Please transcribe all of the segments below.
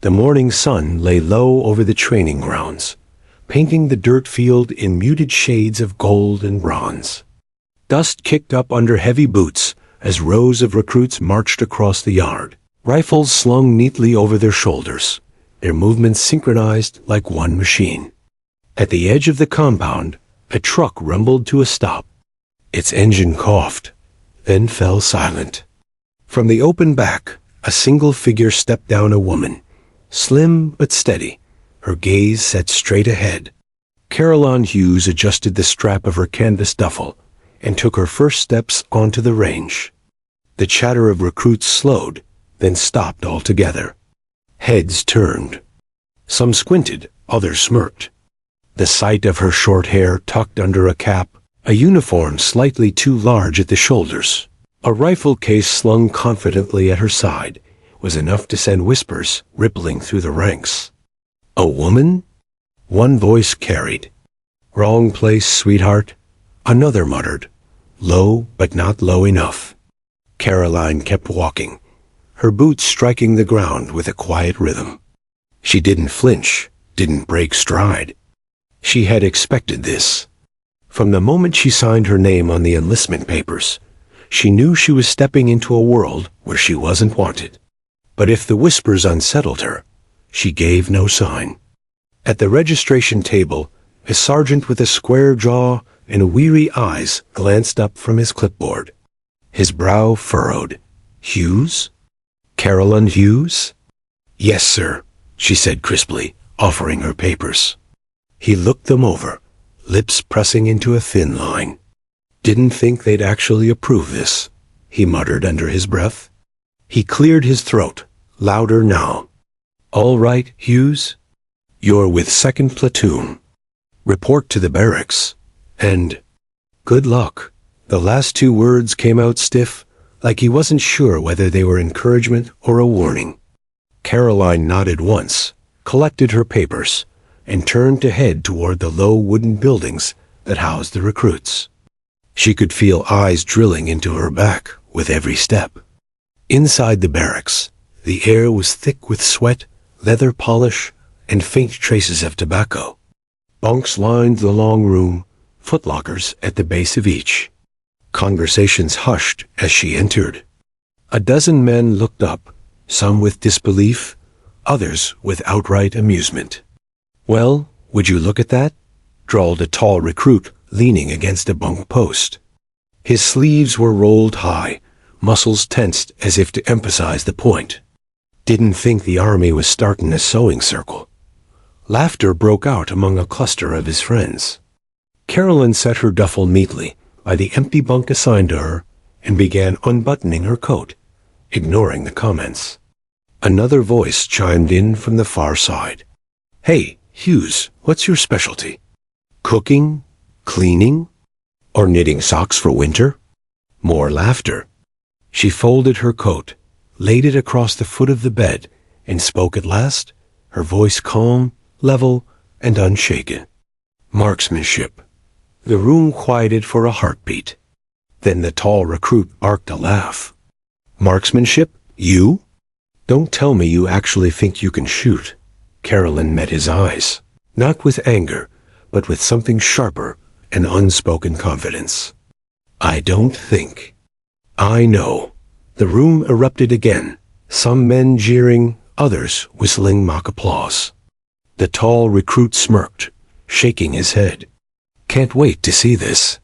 The morning sun lay low over the training grounds, painting the dirt field in muted shades of gold and bronze. Dust kicked up under heavy boots as rows of recruits marched across the yard, rifles slung neatly over their shoulders, their movements synchronized like one machine. At the edge of the compound, a truck rumbled to a stop. Its engine coughed, then fell silent. From the open back, a single figure stepped down, a woman, slim but steady, her gaze set straight ahead. Caroline Hughes adjusted the strap of her canvas duffel and took her first steps onto the range. The chatter of recruits slowed, then stopped altogether. Heads turned. Some squinted, others smirked. The sight of her short hair tucked under a cap, a uniform slightly too large at the shoulders, a rifle case slung confidently at her side, was enough to send whispers rippling through the ranks. A woman? One voice carried. Wrong place, sweetheart. Another muttered. Low, but not low enough. Caroline kept walking, her boots striking the ground with a quiet rhythm. She didn't flinch, didn't break stride. She had expected this. From the moment she signed her name on the enlistment papers, she knew she was stepping into a world where she wasn't wanted. But if the whispers unsettled her, she gave no sign. At the registration table, a sergeant with a square jaw and weary eyes glanced up from his clipboard. His brow furrowed. Hughes? Caroline Hughes? Yes, sir, she said crisply, offering her papers. He looked them over, lips pressing into a thin line. Didn't think they'd actually approve this, he muttered under his breath. He cleared his throat, louder now. All right, Hughes? You're with 2nd Platoon. Report to the barracks. And good luck. The last two words came out stiff, like he wasn't sure whether they were encouragement or a warning. Caroline nodded once, collected her papers, and turned to head toward the low wooden buildings that housed the recruits. She could feel eyes drilling into her back with every step. Inside the barracks, the air was thick with sweat, leather polish, and faint traces of tobacco. Bunks lined the long room, footlockers at the base of each. Conversations hushed as she entered. A dozen men looked up, some with disbelief, others with outright amusement. Well, would you look at that? Drawled a tall recruit leaning against a bunk post. His sleeves were rolled high, muscles tensed as if to emphasize the point. Didn't think the army was starting a sewing circle. Laughter broke out among a cluster of his friends. Carolyn set her duffel neatly by the empty bunk assigned to her and began unbuttoning her coat, ignoring the comments. Another voice chimed in from the far side. Hey, Hughes, what's your specialty? Cooking? Cleaning? Or knitting socks for winter? More laughter. She folded her coat, laid it across the foot of the bed, and spoke at last, her voice calm, level, and unshaken. Marksmanship. The room quieted for a heartbeat. Then the tall recruit barked a laugh. Marksmanship? You? Don't tell me you actually think you can shoot. Carolyn met his eyes, not with anger, but with something sharper and unspoken confidence. I don't think. I know. The room erupted again, some men jeering, others whistling mock applause. The tall recruit smirked, shaking his head. Can't wait to see this.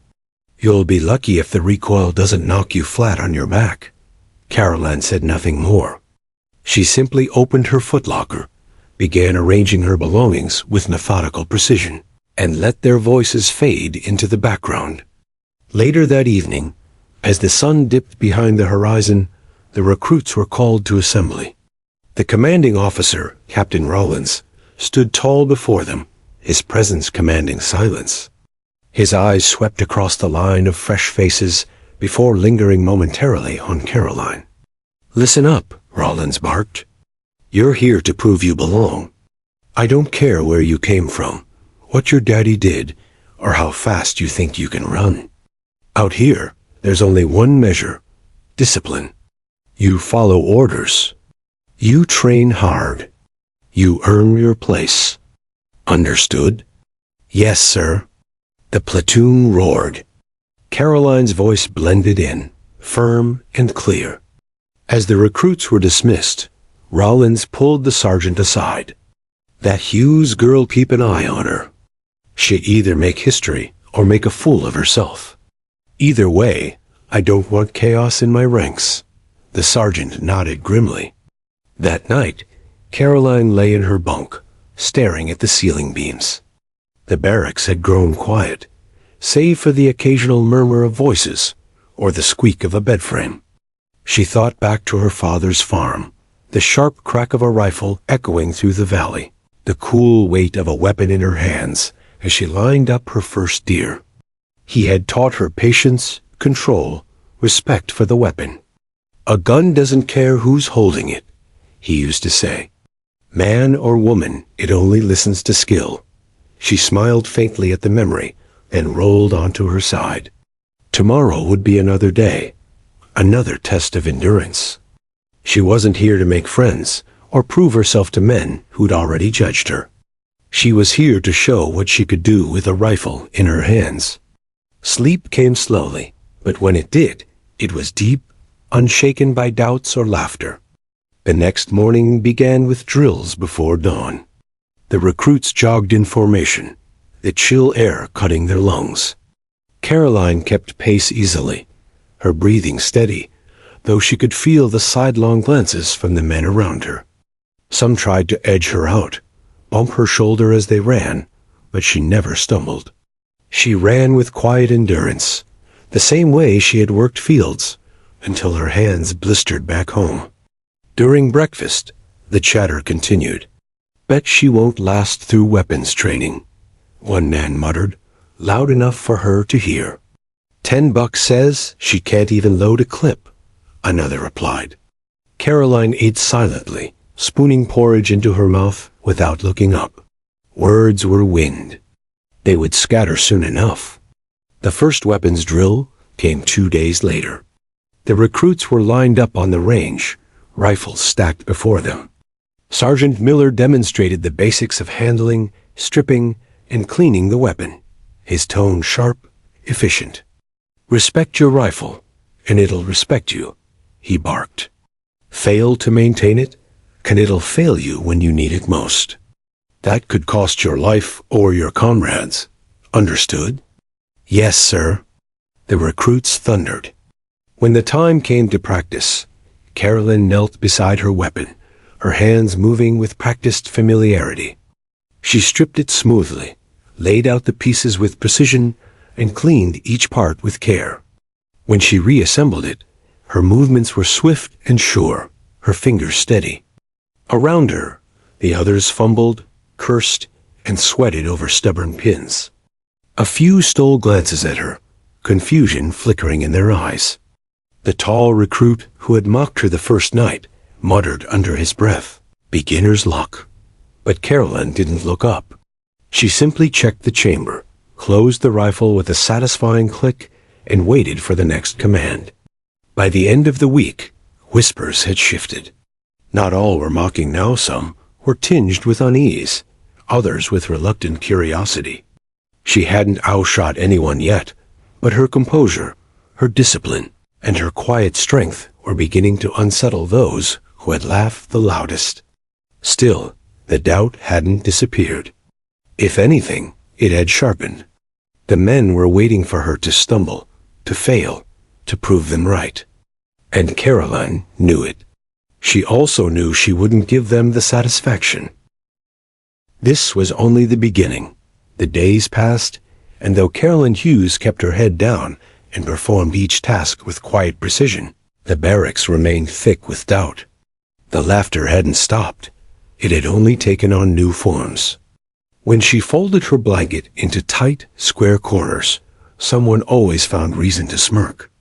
You'll be lucky if the recoil doesn't knock you flat on your back. Caroline said nothing more. She simply opened her footlocker, began arranging her belongings with methodical precision, and let their voices fade into the background. Later that evening, as the sun dipped behind the horizon, the recruits were called to assembly. The commanding officer, Captain Rollins, stood tall before them, his presence commanding silence. His eyes swept across the line of fresh faces before lingering momentarily on Caroline. Listen up, Rollins barked. You're here to prove you belong. I don't care where you came from, what your daddy did, or how fast you think you can run. Out here, there's only one measure: discipline. You follow orders. You train hard. You earn your place. Understood? Yes, sir. The platoon roared. Caroline's voice blended in, firm and clear. As the recruits were dismissed, Rollins pulled the sergeant aside. That Hughes girl, keep an eye on her. She either make history or make a fool of herself. Either way, I don't want chaos in my ranks. The sergeant nodded grimly. That night, Caroline lay in her bunk, staring at the ceiling beams. The barracks had grown quiet, save for the occasional murmur of voices or the squeak of a bed frame. She thought back to her father's farm, the sharp crack of a rifle echoing through the valley, the cool weight of a weapon in her hands as she lined up her first deer. He had taught her patience, control, respect for the weapon. A gun doesn't care who's holding it, he used to say. Man or woman, it only listens to skill. She smiled faintly at the memory and rolled onto her side. Tomorrow would be another day, another test of endurance. She wasn't here to make friends or prove herself to men who'd already judged her. She was here to show what she could do with a rifle in her hands. Sleep came slowly, but when it did, it was deep, unshaken by doubts or laughter. The next morning began with drills before dawn. The recruits jogged in formation, the chill air cutting their lungs. Caroline kept pace easily, her breathing steady, though she could feel the sidelong glances from the men around her. Some tried to edge her out, bump her shoulder as they ran, but she never stumbled. She ran with quiet endurance, the same way she had worked fields, until her hands blistered back home. During breakfast, the chatter continued. Bet she won't last through weapons training, one man muttered, loud enough for her to hear. $10 says she can't even load a clip, another replied. Caroline ate silently, spooning porridge into her mouth without looking up. Words were wind. They would scatter soon enough. The first weapons drill came 2 days later. The recruits were lined up on the range, rifles stacked before them. Sergeant Miller demonstrated the basics of handling, stripping, and cleaning the weapon, his tone sharp, efficient. Respect your rifle, and it'll respect you, he barked. Fail to maintain it, and it'll fail you when you need it most. That could cost your life or your comrades. Understood? Yes, sir. The recruits thundered. When the time came to practice, Carolyn knelt beside her weapon, her hands moving with practiced familiarity. She stripped it smoothly, laid out the pieces with precision, and cleaned each part with care. When she reassembled it, her movements were swift and sure, her fingers steady. Around her, the others fumbled, cursed, and sweated over stubborn pins. A few stole glances at her, confusion flickering in their eyes. The tall recruit who had mocked her the first night muttered under his breath, "Beginner's luck." But Caroline didn't look up. She simply checked the chamber, closed the rifle with a satisfying click, and waited for the next command. By the end of the week, whispers had shifted. Not all were mocking now. Some were tinged with unease, others with reluctant curiosity. She hadn't outshot anyone yet, but her composure, her discipline, and her quiet strength were beginning to unsettle those who had laughed the loudest. Still, the doubt hadn't disappeared. If anything, it had sharpened. The men were waiting for her to stumble, to fail, to prove them right. And Caroline knew it. She also knew she wouldn't give them the satisfaction. This was only the beginning. The days passed, and though Carolyn Hughes kept her head down and performed each task with quiet precision, the barracks remained thick with doubt. The laughter hadn't stopped. It had only taken on new forms. When she folded her blanket into tight, square corners, someone always found reason to smirk.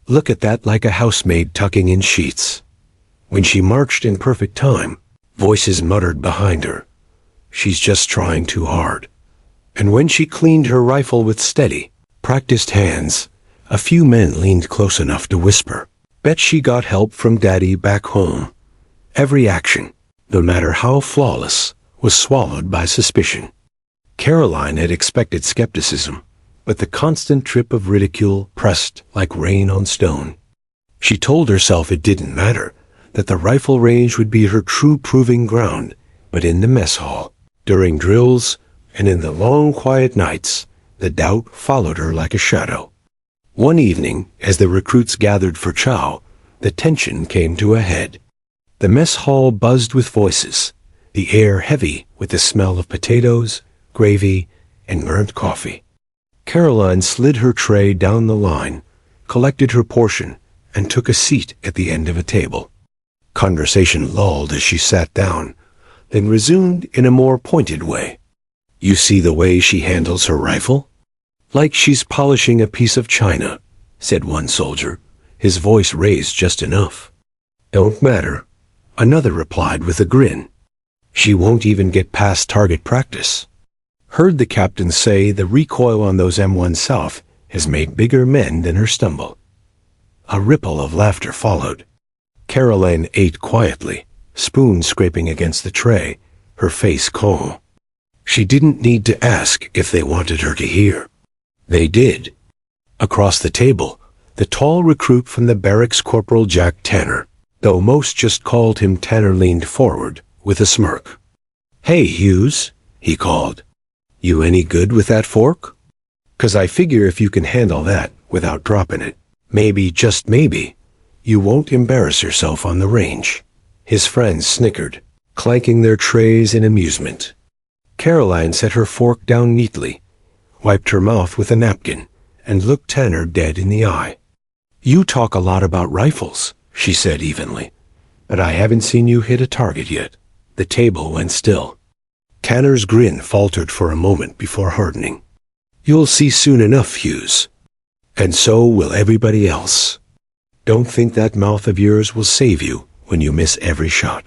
Look at that, like a housemaid tucking in sheets. When she marched in perfect time, voices muttered behind her, "She's just trying too hard." And when she cleaned her rifle with steady, practiced hands, a few men leaned close enough to whisper, "Bet she got help from Daddy back home." Every action, no matter how flawless, was swallowed by suspicion. Caroline had expected skepticism, but the constant drip of ridicule pressed like rain on stone. She told herself it didn't matter, that the rifle range would be her true proving ground, but in the mess hall, during drills, and in the long quiet nights, the doubt followed her like a shadow. One evening, as the recruits gathered for chow, the tension came to a head. The mess hall buzzed with voices, the air heavy with the smell of potatoes, gravy, and burnt coffee. Caroline slid her tray down the line, collected her portion, and took a seat at the end of a table. Conversation lulled as she sat down, then resumed in a more pointed way. "You see the way she handles her rifle? Like she's polishing a piece of china," said one soldier, his voice raised just enough. "Don't matter," another replied with a grin. "She won't even get past target practice. Heard the captain say the recoil on those M1 South has made bigger men than her stumble." A ripple of laughter followed. Caroline ate quietly, spoon scraping against the tray, her face calm. She didn't need to ask if they wanted her to hear. They did. Across the table, the tall recruit from the barracks, Corporal Jack Tanner, though most just called him Tanner, leaned forward with a smirk. "Hey, Hughes," he called. "You any good with that fork? 'Cause I figure if you can handle that without dropping it, maybe, just maybe, you won't embarrass yourself on the range." His friends snickered, clanking their trays in amusement. Caroline set her fork down neatly, wiped her mouth with a napkin, and looked Tanner dead in the eye. "You talk a lot about rifles," she said evenly, "but I haven't seen you hit a target yet." The table went still. Tanner's grin faltered for a moment before hardening. "You'll see soon enough, Hughes. And so will everybody else. Don't think that mouth of yours will save you when you miss every shot."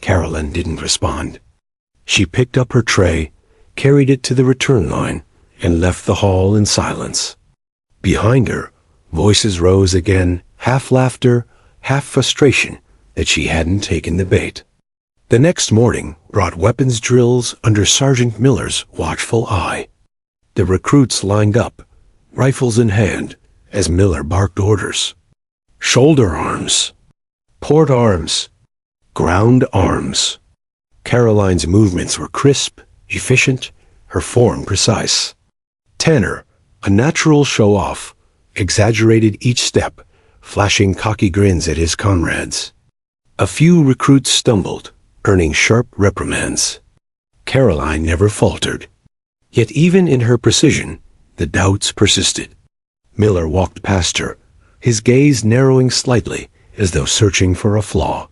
Caroline didn't respond. She picked up her tray, carried it to the return line, and left the hall in silence. Behind her, voices rose again, half laughter, half frustration that she hadn't taken the bait. The next morning brought weapons drills under Sergeant Miller's watchful eye. The recruits lined up, rifles in hand, as Miller barked orders. Shoulder arms, port arms, ground arms. Caroline's movements were crisp, efficient, her form precise. Tanner, a natural show-off, exaggerated each step, flashing cocky grins at his comrades. A few recruits stumbled, earning sharp reprimands. Caroline never faltered. Yet even in her precision, the doubts persisted. Miller walked past her, his gaze narrowing slightly as though searching for a flaw.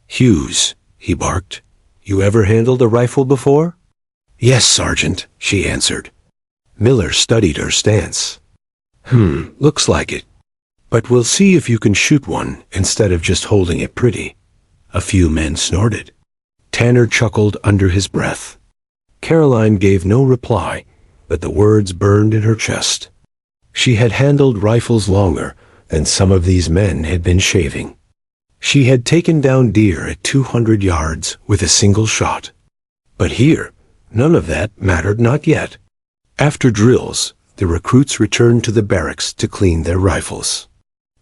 "Hughes," he barked, "you ever handled a rifle before?" "Yes, Sergeant," she answered. Miller studied her stance. Looks like it. But we'll see if you can shoot one instead of just holding it pretty." A few men snorted. Tanner chuckled under his breath. Caroline gave no reply, but the words burned in her chest. She had handled rifles longer than some of these men had been shaving. She had taken down deer at 200 yards with a single shot. But here, none of that mattered, not yet. After drills, the recruits returned to the barracks to clean their rifles.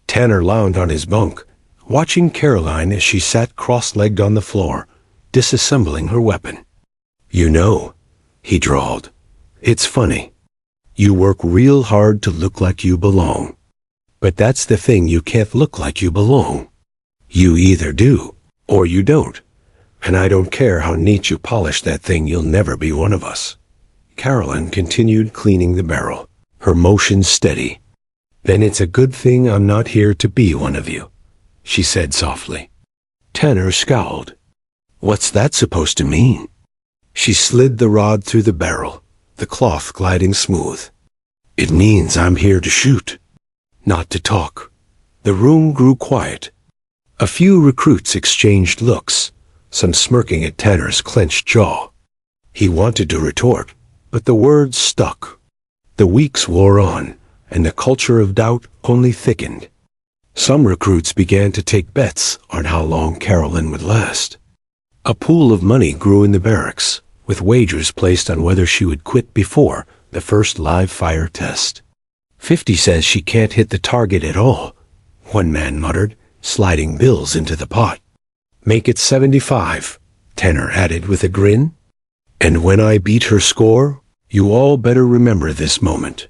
Tanner lounged on his bunk, watching Caroline as she sat cross-legged on the floor, disassembling her weapon. "You know," he drawled, "it's funny. You work real hard to look like you belong. But that's the thing, you can't look like you belong. You either do, or you don't. And I don't care how neat you polish that thing, you'll never be one of us." Caroline continued cleaning the barrel, her motion steady. "Then it's a good thing I'm not here to be one of you," she said softly. Tanner scowled. "What's that supposed to mean?" She slid the rod through the barrel, the cloth gliding smooth. "It means I'm here to shoot, not to talk." The room grew quiet. A few recruits exchanged looks, some smirking at Tanner's clenched jaw. He wanted to retort, but the words stuck. The weeks wore on, and the culture of doubt only thickened. Some recruits began to take bets on how long Caroline would last. A pool of money grew in the barracks, with wagers placed on whether she would quit before the first live fire test. 50 says she can't hit the target at all, one man muttered, sliding bills into the pot. Make it 75, Tanner added with a grin. And when I beat her score, you all better remember this moment.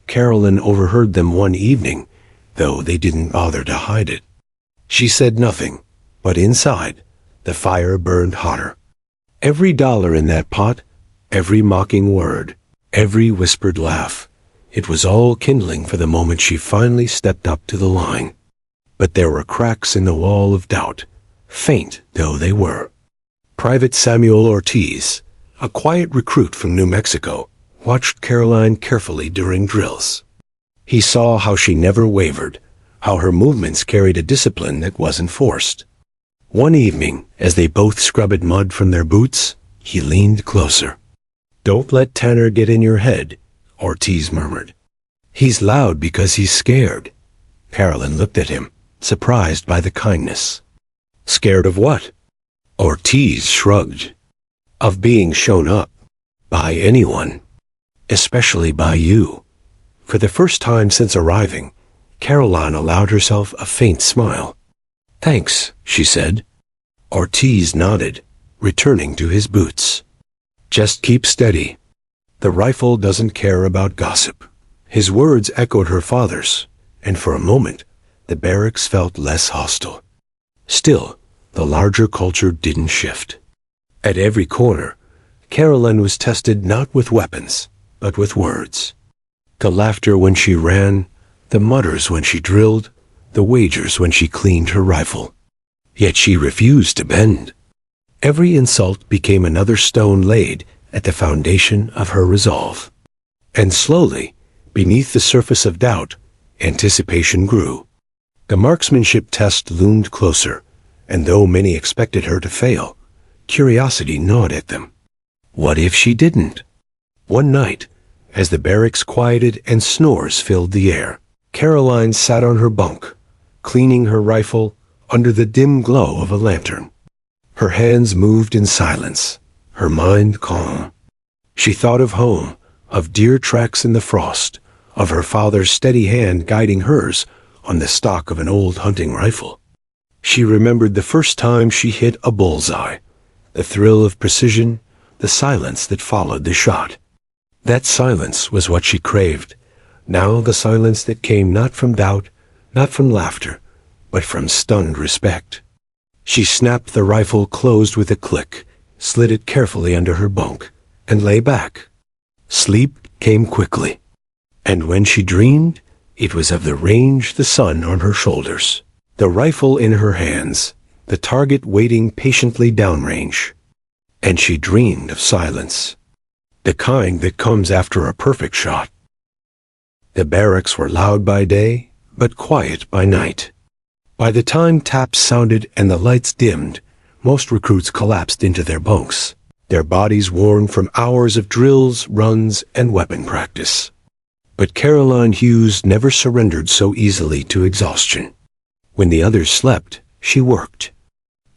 Carolyn overheard them one evening, though they didn't bother to hide it. She said nothing, but inside, the fire burned hotter. Every dollar in that pot, every mocking word, every whispered laugh, it was all kindling for the moment she finally stepped up to the line. But there were cracks in the wall of doubt, faint though they were. Private Samuel Ortiz, a quiet recruit from New Mexico, watched Caroline carefully during drills. He saw how she never wavered, how her movements carried a discipline that wasn't forced. One evening, as they both scrubbed mud from their boots, he leaned closer. Don't let Tanner get in your head, Ortiz murmured. He's loud because he's scared. Carolyn looked at him, surprised by the kindness. Scared of what? Ortiz shrugged. Of being shown up. By anyone. Especially by you. For the first time since arriving, Caroline allowed herself a faint smile. Thanks, she said. Ortiz nodded, returning to his boots. Just keep steady. The rifle doesn't care about gossip. His words echoed her father's, and for a moment, the barracks felt less hostile. Still, the larger culture didn't shift. At every corner, Caroline was tested not with weapons, but with words. The laughter when she ran, the mutters when she drilled, the wagers when she cleaned her rifle. Yet she refused to bend. Every insult became another stone laid at the foundation of her resolve. And slowly, beneath the surface of doubt, anticipation grew. The marksmanship test loomed closer, and though many expected her to fail, curiosity gnawed at them. What if she didn't? One night, as the barracks quieted and snores filled the air, Caroline sat on her bunk, cleaning her rifle under the dim glow of a lantern. Her hands moved in silence, her mind calm. She thought of home, of deer tracks in the frost, of her father's steady hand guiding hers on the stock of an old hunting rifle. She remembered the first time she hit a bullseye, the thrill of precision, the silence that followed the shot. That silence was what she craved, now the silence that came not from doubt, not from laughter, but from stunned respect. She snapped the rifle closed with a click, slid it carefully under her bunk, and lay back. Sleep came quickly, and when she dreamed, it was of the range, the sun on her shoulders, the rifle in her hands, the target waiting patiently downrange. And she dreamed of silence, the kind that comes after a perfect shot. The barracks were loud by day, but quiet by night. By the time taps sounded and the lights dimmed, most recruits collapsed into their bunks, their bodies worn from hours of drills, runs, and weapon practice. But Caroline Hughes never surrendered so easily to exhaustion. When the others slept, she worked.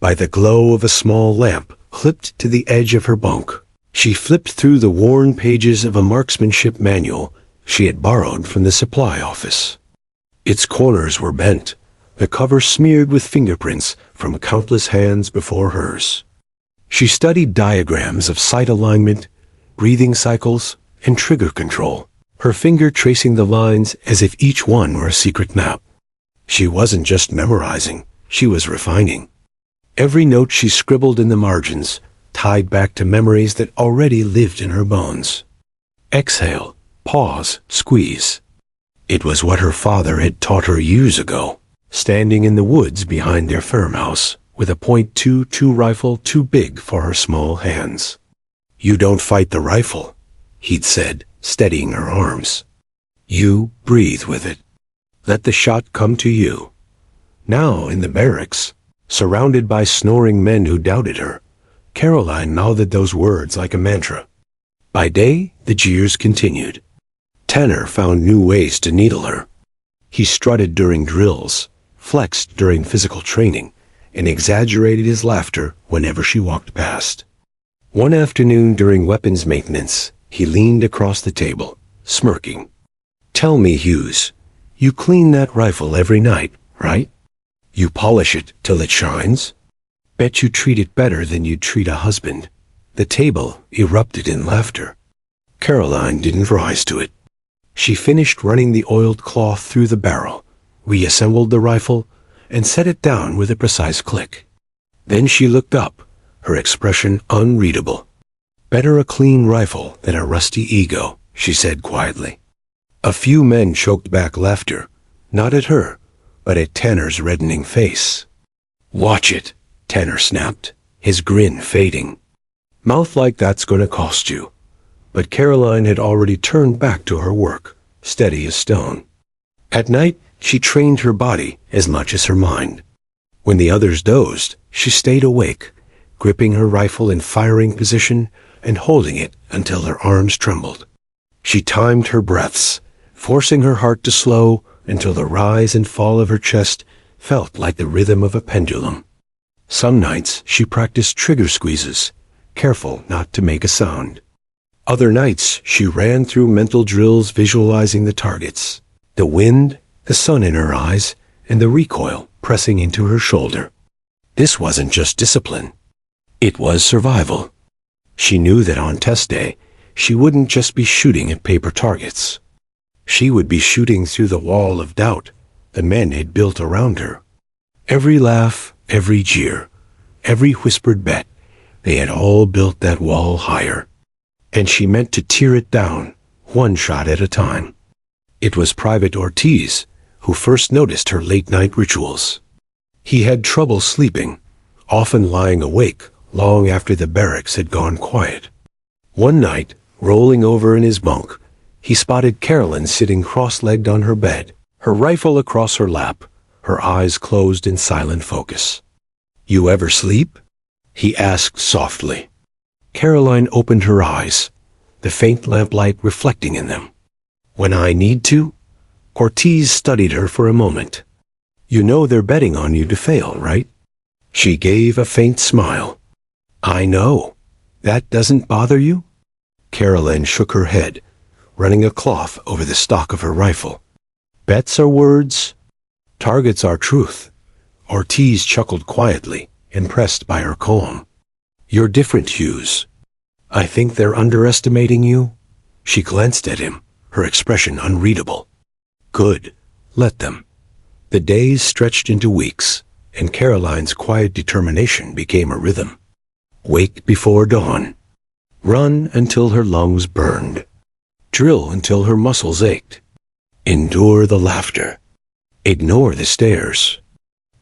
By the glow of a small lamp clipped to the edge of her bunk, she flipped through the worn pages of a marksmanship manual she had borrowed from the supply office. Its corners were bent, the cover smeared with fingerprints from countless hands before hers. She studied diagrams of sight alignment, breathing cycles, and trigger control, her finger tracing the lines as if each one were a secret map. She wasn't just memorizing, she was refining. Every note she scribbled in the margins tied back to memories that already lived in her bones. Exhale, pause, squeeze. It was what her father had taught her years ago, standing in the woods behind their farmhouse, with a .22 rifle too big for her small hands. You don't fight the rifle, he'd said, steadying her arms. You breathe with it. Let the shot come to you. Now, in the barracks, surrounded by snoring men who doubted her, Caroline mouthed those words like a mantra. By day, the jeers continued. Tanner found new ways to needle her. He strutted during drills, flexed during physical training, and exaggerated his laughter whenever she walked past. One afternoon during weapons maintenance, he leaned across the table, smirking. "Tell me, Hughes, you clean that rifle every night, right? You polish it till it shines? Bet you treat it better than you'd treat a husband." The table erupted in laughter. Caroline didn't rise to it. She finished running the oiled cloth through the barrel, reassembled the rifle, and set it down with a precise click. Then she looked up, her expression unreadable. "Better a clean rifle than a rusty ego," she said quietly. A few men choked back laughter, not at her, but at Tanner's reddening face. "Watch it," Tanner snapped, his grin fading. "Mouth like that's going to cost you." But Caroline had already turned back to her work, steady as stone. At night, she trained her body as much as her mind. When the others dozed, she stayed awake, gripping her rifle in firing position and holding it until her arms trembled. She timed her breaths, forcing her heart to slow until the rise and fall of her chest felt like the rhythm of a pendulum. Some nights she practiced trigger squeezes, careful not to make a sound. Other nights she ran through mental drills visualizing the targets, the wind, the sun in her eyes, and the recoil pressing into her shoulder. This wasn't just discipline. It was survival. She knew that on test day, she wouldn't just be shooting at paper targets. She would be shooting through the wall of doubt the men had built around her. Every laugh, every jeer, every whispered bet, they had all built that wall higher. And she meant to tear it down, one shot at a time. It was Private Ortiz who first noticed her late-night rituals. He had trouble sleeping, often lying awake long after the barracks had gone quiet. One night, rolling over in his bunk, he spotted Carolyn sitting cross-legged on her bed, her rifle across her lap, her eyes closed in silent focus. "You ever sleep?" he asked softly. Caroline opened her eyes, the faint lamplight reflecting in them. "When I need to?" Ortiz studied her for a moment. "You know they're betting on you to fail, right?" She gave a faint smile. "I know. That doesn't bother you?" Caroline shook her head, running a cloth over the stock of her rifle. "Bets are words. Targets are truth." Ortiz chuckled quietly, impressed by her calm. "You're different, Hughes. I think they're underestimating you." She glanced at him, her expression unreadable. "Good. Let them." The days stretched into weeks, and Caroline's quiet determination became a rhythm. Wake before dawn. Run until her lungs burned. Drill until her muscles ached. Endure the laughter. Ignore the stares.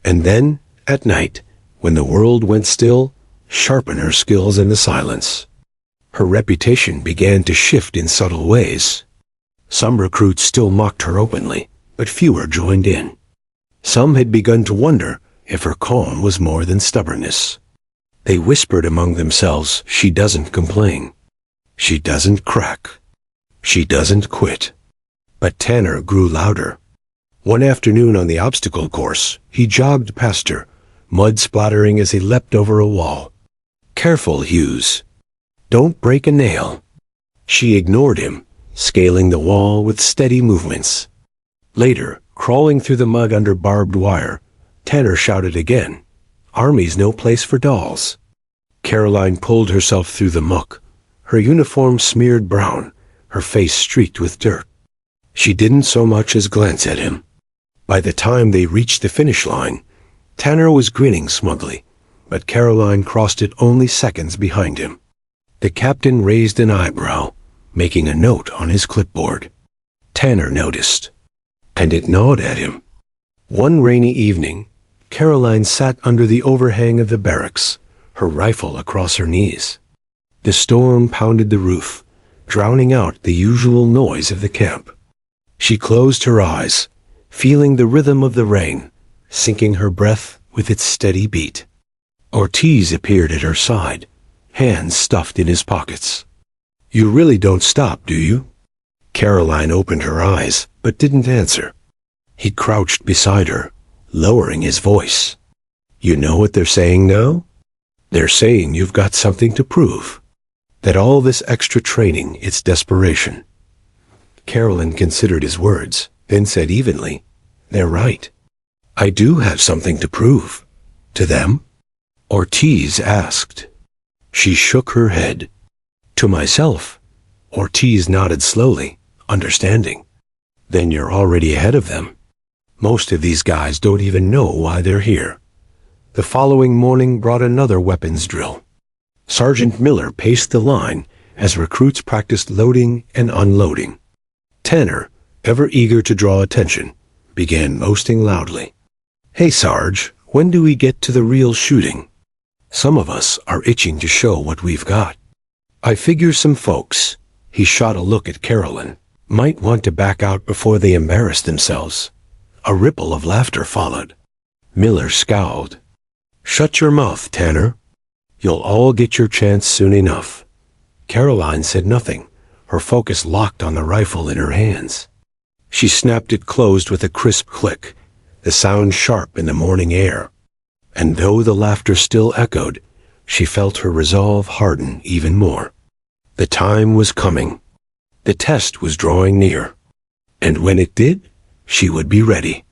And then, at night, when the world went still, sharpen her skills in the silence. Her reputation began to shift in subtle ways. Some recruits still mocked her openly, but fewer joined in. Some had begun to wonder if her calm was more than stubbornness. They whispered among themselves, "She doesn't complain. She doesn't crack. She doesn't quit." But Tanner grew louder. One afternoon on the obstacle course, he jogged past her, mud splattering as he leapt over a wall. "Careful, Hughes. Don't break a nail." She ignored him, scaling the wall with steady movements. Later, crawling through the mud under barbed wire, Tanner shouted again, "Army's no place for dolls." Caroline pulled herself through the muck, her uniform smeared brown, her face streaked with dirt. She didn't so much as glance at him. By the time they reached the finish line, Tanner was grinning smugly, but Caroline crossed it only seconds behind him. The captain raised an eyebrow, making a note on his clipboard. Tanner noticed, and it gnawed at him. One rainy evening, Caroline sat under the overhang of the barracks, her rifle across her knees. The storm pounded the roof, drowning out the usual noise of the camp. She closed her eyes, feeling the rhythm of the rain, syncing her breath with its steady beat. Ortiz appeared at her side, hands stuffed in his pockets. "You really don't stop, do you?" Caroline opened her eyes, but didn't answer. He crouched beside her, lowering his voice. You know what they're saying now? They're saying you've got something to prove. That all this extra training, it's desperation. Carolyn considered his words, then said evenly, They're right. I do have something to prove. To them? Ortiz asked. She shook her head. To myself. Ortiz nodded slowly, understanding. Then you're already ahead of them. Most of these guys don't even know why they're here. The following morning brought another weapons drill. Sergeant Miller paced the line as recruits practiced loading and unloading. Tanner, ever eager to draw attention, began boasting loudly. Hey, Sarge, when do we get to the real shooting? Some of us are itching to show what we've got. I figure some folks, he shot a look at Carolyn, might want to back out before they embarrass themselves. A ripple of laughter followed. Miller scowled. Shut your mouth, Tanner. You'll all get your chance soon enough. Caroline said nothing, her focus locked on the rifle in her hands. She snapped it closed with a crisp click, the sound sharp in the morning air. And though the laughter still echoed, she felt her resolve harden even more. The time was coming. The test was drawing near. And when it did, she would be ready.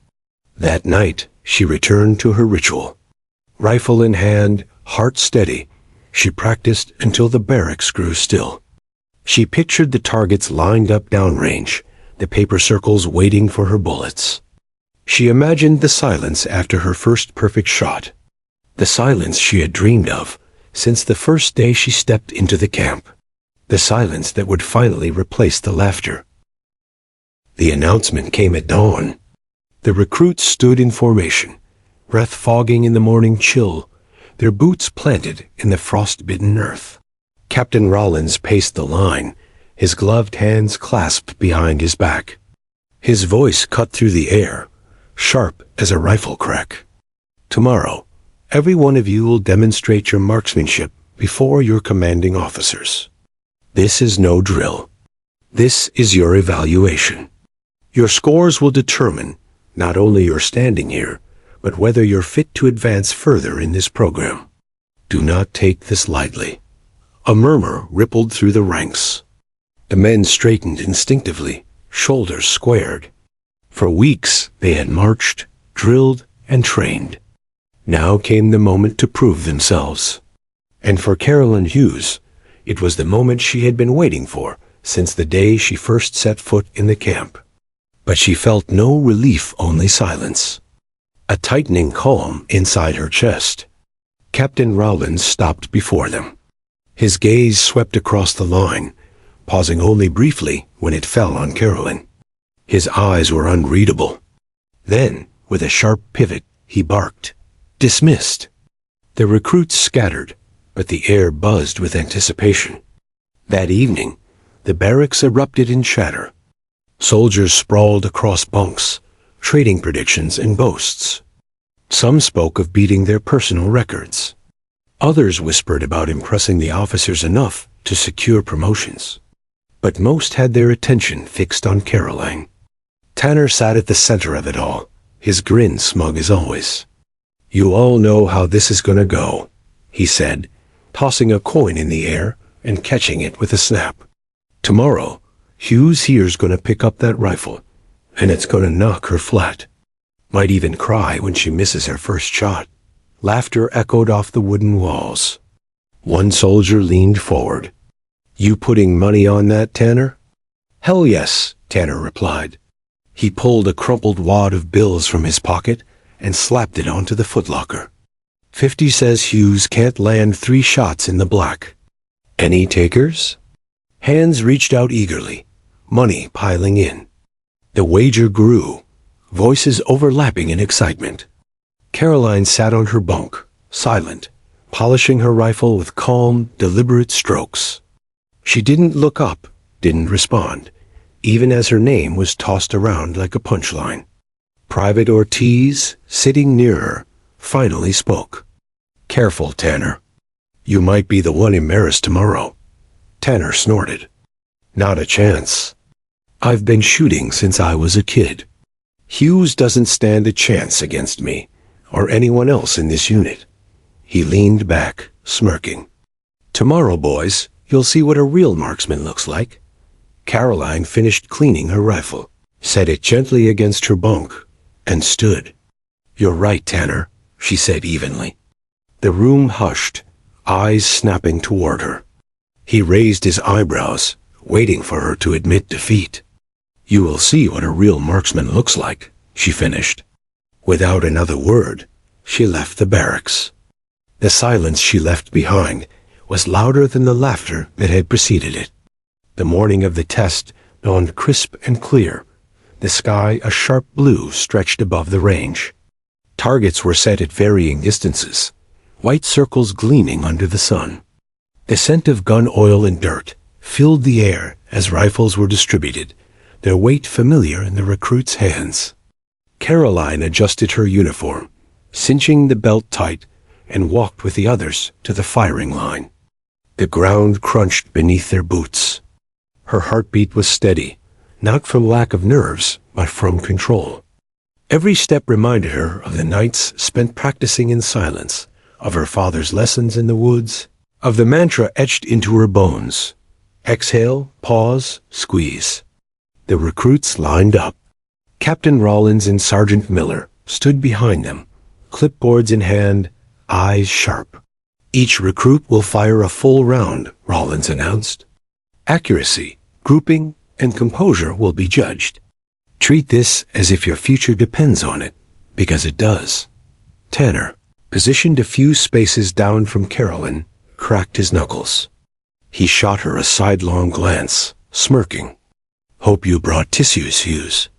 That night, she returned to her ritual. Rifle in hand, heart steady, she practiced until the barracks grew still. She pictured the targets lined up downrange, the paper circles waiting for her bullets. She imagined the silence after her first perfect shot. The silence she had dreamed of since the first day she stepped into the camp. The silence that would finally replace the laughter. The announcement came at dawn. The recruits stood in formation, breath fogging in the morning chill, their boots planted in the frost-bitten earth. Captain Rollins paced the line, his gloved hands clasped behind his back. His voice cut through the air, sharp as a rifle crack. Tomorrow, every one of you will demonstrate your marksmanship before your commanding officers. This is no drill. This is your evaluation. Your scores will determine not only your standing here, but whether you're fit to advance further in this program. Do not take this lightly. A murmur rippled through the ranks. The men straightened instinctively, shoulders squared. For weeks they had marched, drilled, and trained. Now came the moment to prove themselves. And for Carolyn Hughes, it was the moment she had been waiting for since the day she first set foot in the camp. But she felt no relief, only silence. A tightening calm inside her chest. Captain Rollins stopped before them. His gaze swept across the line, pausing only briefly when it fell on Carolyn. His eyes were unreadable. Then, with a sharp pivot, he barked. Dismissed. The recruits scattered, but the air buzzed with anticipation. That evening, the barracks erupted in chatter. Soldiers sprawled across bunks, trading predictions and boasts. Some spoke of beating their personal records. Others whispered about impressing the officers enough to secure promotions. But most had their attention fixed on Caroline. Tanner sat at the center of it all, his grin smug as always. You all know how this is gonna go, he said, tossing a coin in the air and catching it with a snap. Tomorrow, Hughes here's gonna pick up that rifle, and it's gonna knock her flat. Might even cry when she misses her first shot. Laughter echoed off the wooden walls. One soldier leaned forward. You putting money on that, Tanner? Hell yes, Tanner replied. He pulled a crumpled wad of bills from his pocket and slapped it onto the footlocker. 50 says Hughes can't land 3 shots in the black. Any takers? Hands reached out eagerly, money piling in. The wager grew, voices overlapping in excitement. Caroline sat on her bunk, silent, polishing her rifle with calm, deliberate strokes. She didn't look up, didn't respond, even as her name was tossed around like a punchline. Private Ortiz, sitting near her, finally spoke. Careful, Tanner. You might be the one embarrassed tomorrow. Tanner snorted. Not a chance. I've been shooting since I was a kid. Hughes doesn't stand a chance against me, or anyone else in this unit. He leaned back, smirking. Tomorrow, boys, you'll see what a real marksman looks like. Caroline finished cleaning her rifle, set it gently against her bunk, and stood. You're right, Tanner, she said evenly. The room hushed, eyes snapping toward her. He raised his eyebrows, waiting for her to admit defeat. You will see what a real marksman looks like, she finished. Without another word, she left the barracks. The silence she left behind was louder than the laughter that had preceded it. The morning of the test dawned crisp and clear. The sky a sharp blue stretched above the range. Targets were set at varying distances, white circles gleaming under the sun. The scent of gun oil and dirt filled the air as rifles were distributed, their weight familiar in the recruits' hands. Caroline adjusted her uniform, cinching the belt tight, and walked with the others to the firing line. The ground crunched beneath their boots. Her heartbeat was steady, not from lack of nerves, but from control. Every step reminded her of the nights spent practicing in silence, of her father's lessons in the woods, of the mantra etched into her bones. Exhale, pause, squeeze. The recruits lined up. Captain Rollins and Sergeant Miller stood behind them, clipboards in hand, eyes sharp. Each recruit will fire a full round, Rollins announced. Accuracy, grouping, and composure will be judged. Treat this as if your future depends on it, because it does. Tanner, positioned a few spaces down from Carolyn, cracked his knuckles. He shot her a sidelong glance, smirking. Hope you brought tissues, Hughes.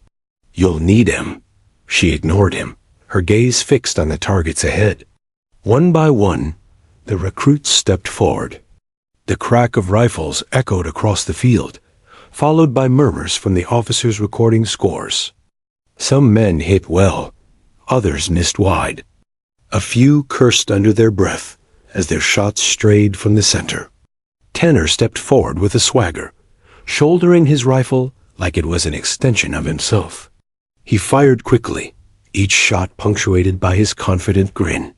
You'll need 'em. She ignored him, her gaze fixed on the targets ahead. One by one, the recruits stepped forward. The crack of rifles echoed across the field, followed by murmurs from the officers recording scores. Some men hit well, others missed wide. A few cursed under their breath as their shots strayed from the center. Tanner stepped forward with a swagger, shouldering his rifle like it was an extension of himself. He fired quickly, each shot punctuated by his confident grin.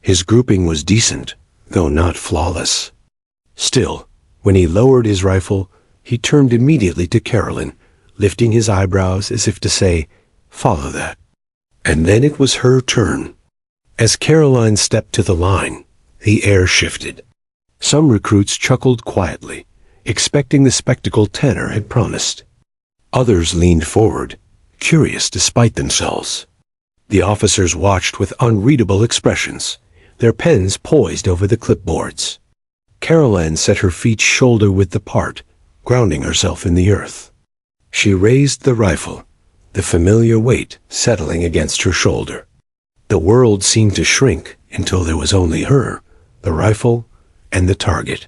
His grouping was decent, though not flawless. Still, when he lowered his rifle, he turned immediately to Carolyn, lifting his eyebrows as if to say, "Follow that." And then it was her turn. As Caroline stepped to the line, the air shifted. Some recruits chuckled quietly, expecting the spectacle Tanner had promised. Others leaned forward, curious despite themselves. The officers watched with unreadable expressions, their pens poised over the clipboards. Caroline set her feet shoulder-width apart, grounding herself in the earth. She raised the rifle, the familiar weight settling against her shoulder. The world seemed to shrink until there was only her, the rifle, and the target.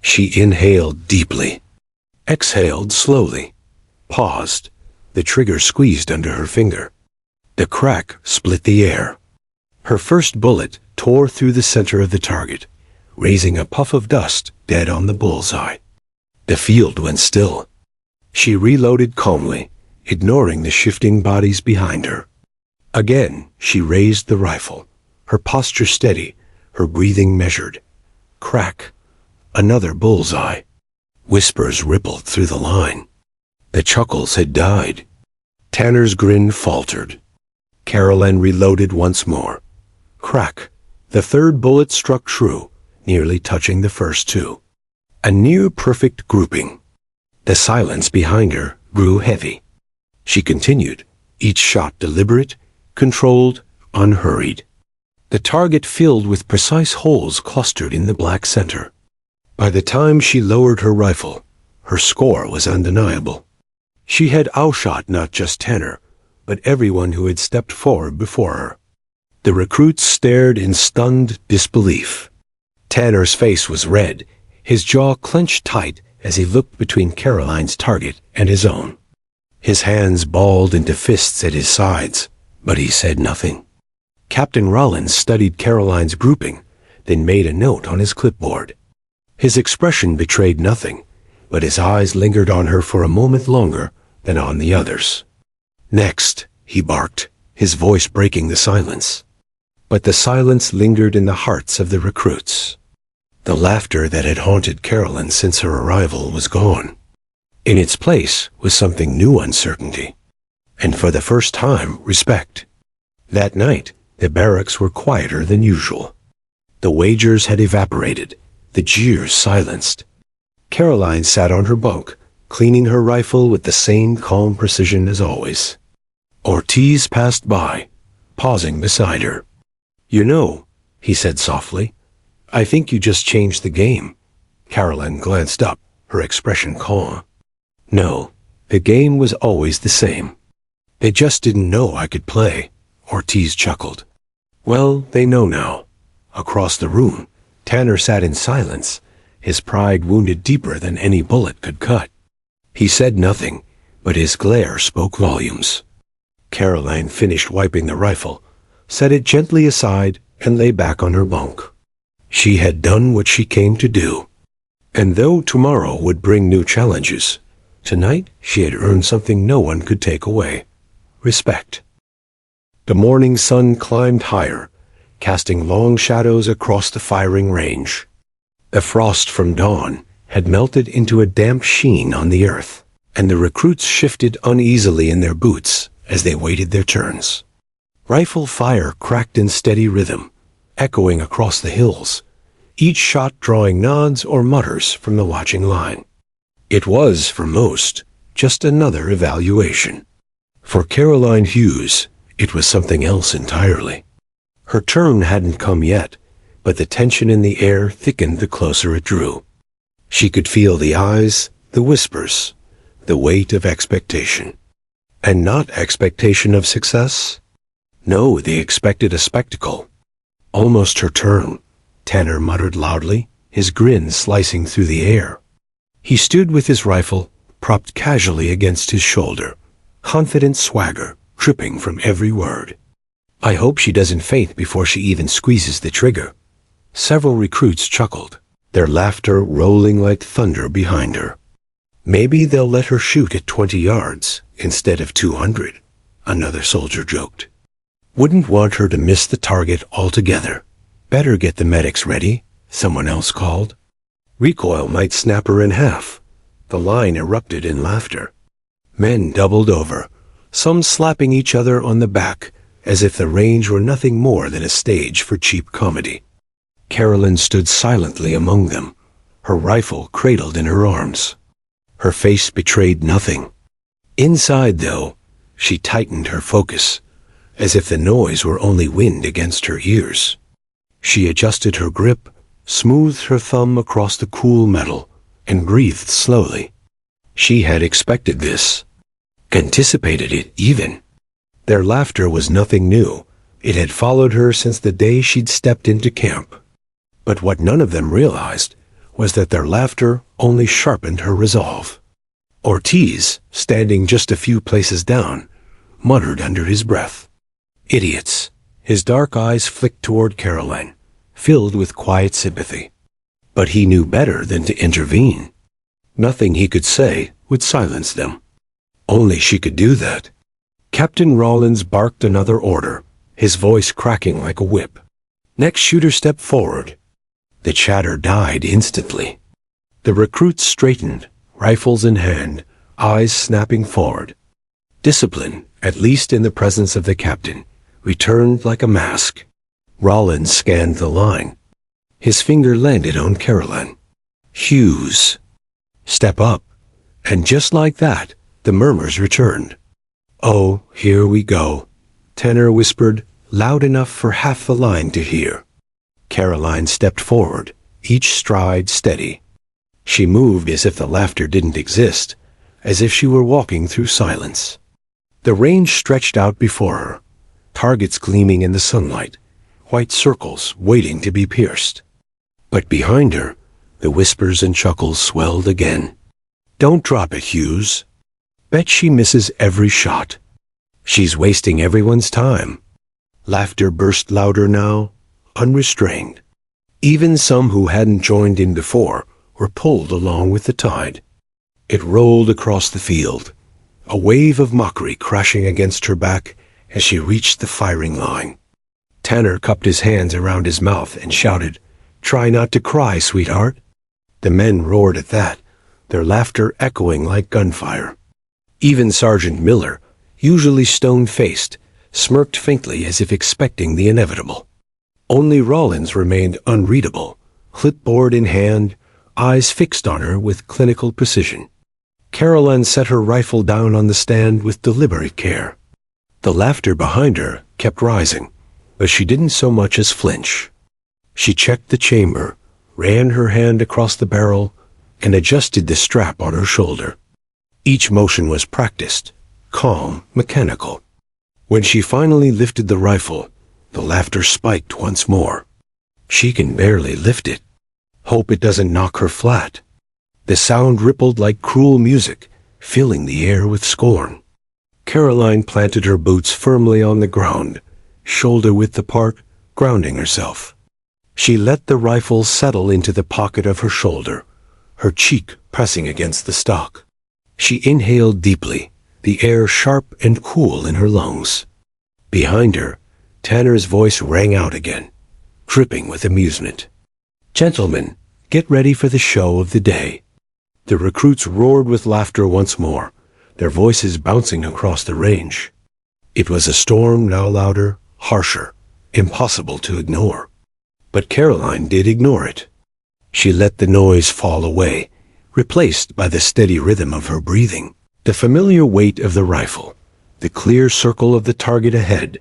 She inhaled deeply, exhaled slowly, paused, the trigger squeezed under her finger. The crack split the air. Her first bullet tore through the center of the target, raising a puff of dust dead on the bullseye. The field went still. She reloaded calmly, ignoring the shifting bodies behind her. Again, she raised the rifle, her posture steady, her breathing measured. Crack. Another bullseye. Whispers rippled through the line. The chuckles had died. Tanner's grin faltered. Caroline reloaded once more. Crack. The third bullet struck true, nearly touching the first two. A near-perfect grouping. The silence behind her grew heavy. She continued, each shot deliberate, controlled, unhurried. The target filled with precise holes clustered in the black center. By the time she lowered her rifle, her score was undeniable. She had outshot not just Tanner, but everyone who had stepped forward before her. The recruits stared in stunned disbelief. Tanner's face was red, his jaw clenched tight as he looked between Caroline's target and his own. His hands balled into fists at his sides, but he said nothing. Captain Rollins studied Caroline's grouping, then made a note on his clipboard. His expression betrayed nothing, but his eyes lingered on her for a moment longer than on the others. "Next," he barked, his voice breaking the silence. But the silence lingered in the hearts of the recruits. The laughter that had haunted Carolyn since her arrival was gone. In its place was something new: uncertainty. And for the first time, respect. That night, the barracks were quieter than usual. The wagers had evaporated, the jeers silenced. Caroline sat on her bunk, cleaning her rifle with the same calm precision as always. Ortiz passed by, pausing beside her. "You know," he said softly, "I think you just changed the game." Caroline glanced up, her expression calm. "No, the game was always the same. They just didn't know I could play," Ortiz chuckled. "Well, they know now." Across the room, Tanner sat in silence, his pride wounded deeper than any bullet could cut. He said nothing, but his glare spoke volumes. Caroline finished wiping the rifle, set it gently aside, and lay back on her bunk. She had done what she came to do. And though tomorrow would bring new challenges, tonight she had earned something no one could take away: respect. The morning sun climbed higher, casting long shadows across the firing range. The frost from dawn had melted into a damp sheen on the earth, and the recruits shifted uneasily in their boots as they waited their turns. Rifle fire cracked in steady rhythm, echoing across the hills, each shot drawing nods or mutters from the watching line. It was, for most, just another evaluation. For Caroline Hughes, it was something else entirely. Her turn hadn't come yet, but the tension in the air thickened the closer it drew. She could feel the eyes, the whispers, the weight of expectation. And not expectation of success. No, they expected a spectacle. "Almost her turn," Tanner muttered loudly, his grin slicing through the air. He stood with his rifle propped casually against his shoulder, confident swagger dripping from every word. "I hope she doesn't faint before she even squeezes the trigger." Several recruits chuckled, their laughter rolling like thunder behind her. "Maybe they'll let her shoot at 20 yards instead of 200, another soldier joked. "Wouldn't want her to miss the target altogether. Better get the medics ready," someone else called. "Recoil might snap her in half." The line erupted in laughter. Men doubled over, some slapping each other on the back, as if the range were nothing more than a stage for cheap comedy. Carolyn stood silently among them, her rifle cradled in her arms. Her face betrayed nothing. Inside, though, she tightened her focus, as if the noise were only wind against her ears. She adjusted her grip, smoothed her thumb across the cool metal, and breathed slowly. She had expected this, anticipated it even. Their laughter was nothing new. It had followed her since the day she'd stepped into camp. But what none of them realized was that their laughter only sharpened her resolve. Ortiz, standing just a few places down, muttered under his breath. "Idiots." His dark eyes flicked toward Caroline, filled with quiet sympathy. But he knew better than to intervene. Nothing he could say would silence them. Only she could do that. Captain Rawlins barked another order, his voice cracking like a whip. Next shooter stepped forward. The chatter died instantly. The recruits straightened, rifles in hand, eyes snapping forward. Discipline, at least in the presence of the captain, returned like a mask. Rawlins scanned the line. His finger landed on Caroline. "Hughes. Step up." And just like that, the murmurs returned. "Oh, here we go," Tanner whispered, loud enough for half the line to hear. Caroline stepped forward, each stride steady. She moved as if the laughter didn't exist, as if she were walking through silence. The range stretched out before her, targets gleaming in the sunlight, white circles waiting to be pierced. But behind her, the whispers and chuckles swelled again. "Don't drop it, Hughes. Bet she misses every shot. She's wasting everyone's time." Laughter burst louder now, unrestrained. Even some who hadn't joined in before were pulled along with the tide. It rolled across the field, a wave of mockery crashing against her back as she reached the firing line. Tanner cupped his hands around his mouth and shouted, "Try not to cry, sweetheart." The men roared at that, their laughter echoing like gunfire. Even Sergeant Miller, usually stone-faced, smirked faintly as if expecting the inevitable. Only Rollins remained unreadable, clipboard in hand, eyes fixed on her with clinical precision. Caroline set her rifle down on the stand with deliberate care. The laughter behind her kept rising, but she didn't so much as flinch. She checked the chamber, ran her hand across the barrel, and adjusted the strap on her shoulder. Each motion was practiced, calm, mechanical. When she finally lifted the rifle, the laughter spiked once more. She can barely lift it. Hope it doesn't knock her flat. The sound rippled like cruel music, filling the air with scorn. Caroline planted her boots firmly on the ground, shoulder width apart, grounding herself. She let the rifle settle into the pocket of her shoulder, her cheek pressing against the stock. She inhaled deeply, the air sharp and cool in her lungs. Behind her, Tanner's voice rang out again, dripping with amusement. "Gentlemen, get ready for the show of the day." The recruits roared with laughter once more, their voices bouncing across the range. It was a storm now louder, harsher, impossible to ignore. But Caroline did ignore it. She let the noise fall away, replaced by the steady rhythm of her breathing, the familiar weight of the rifle, the clear circle of the target ahead.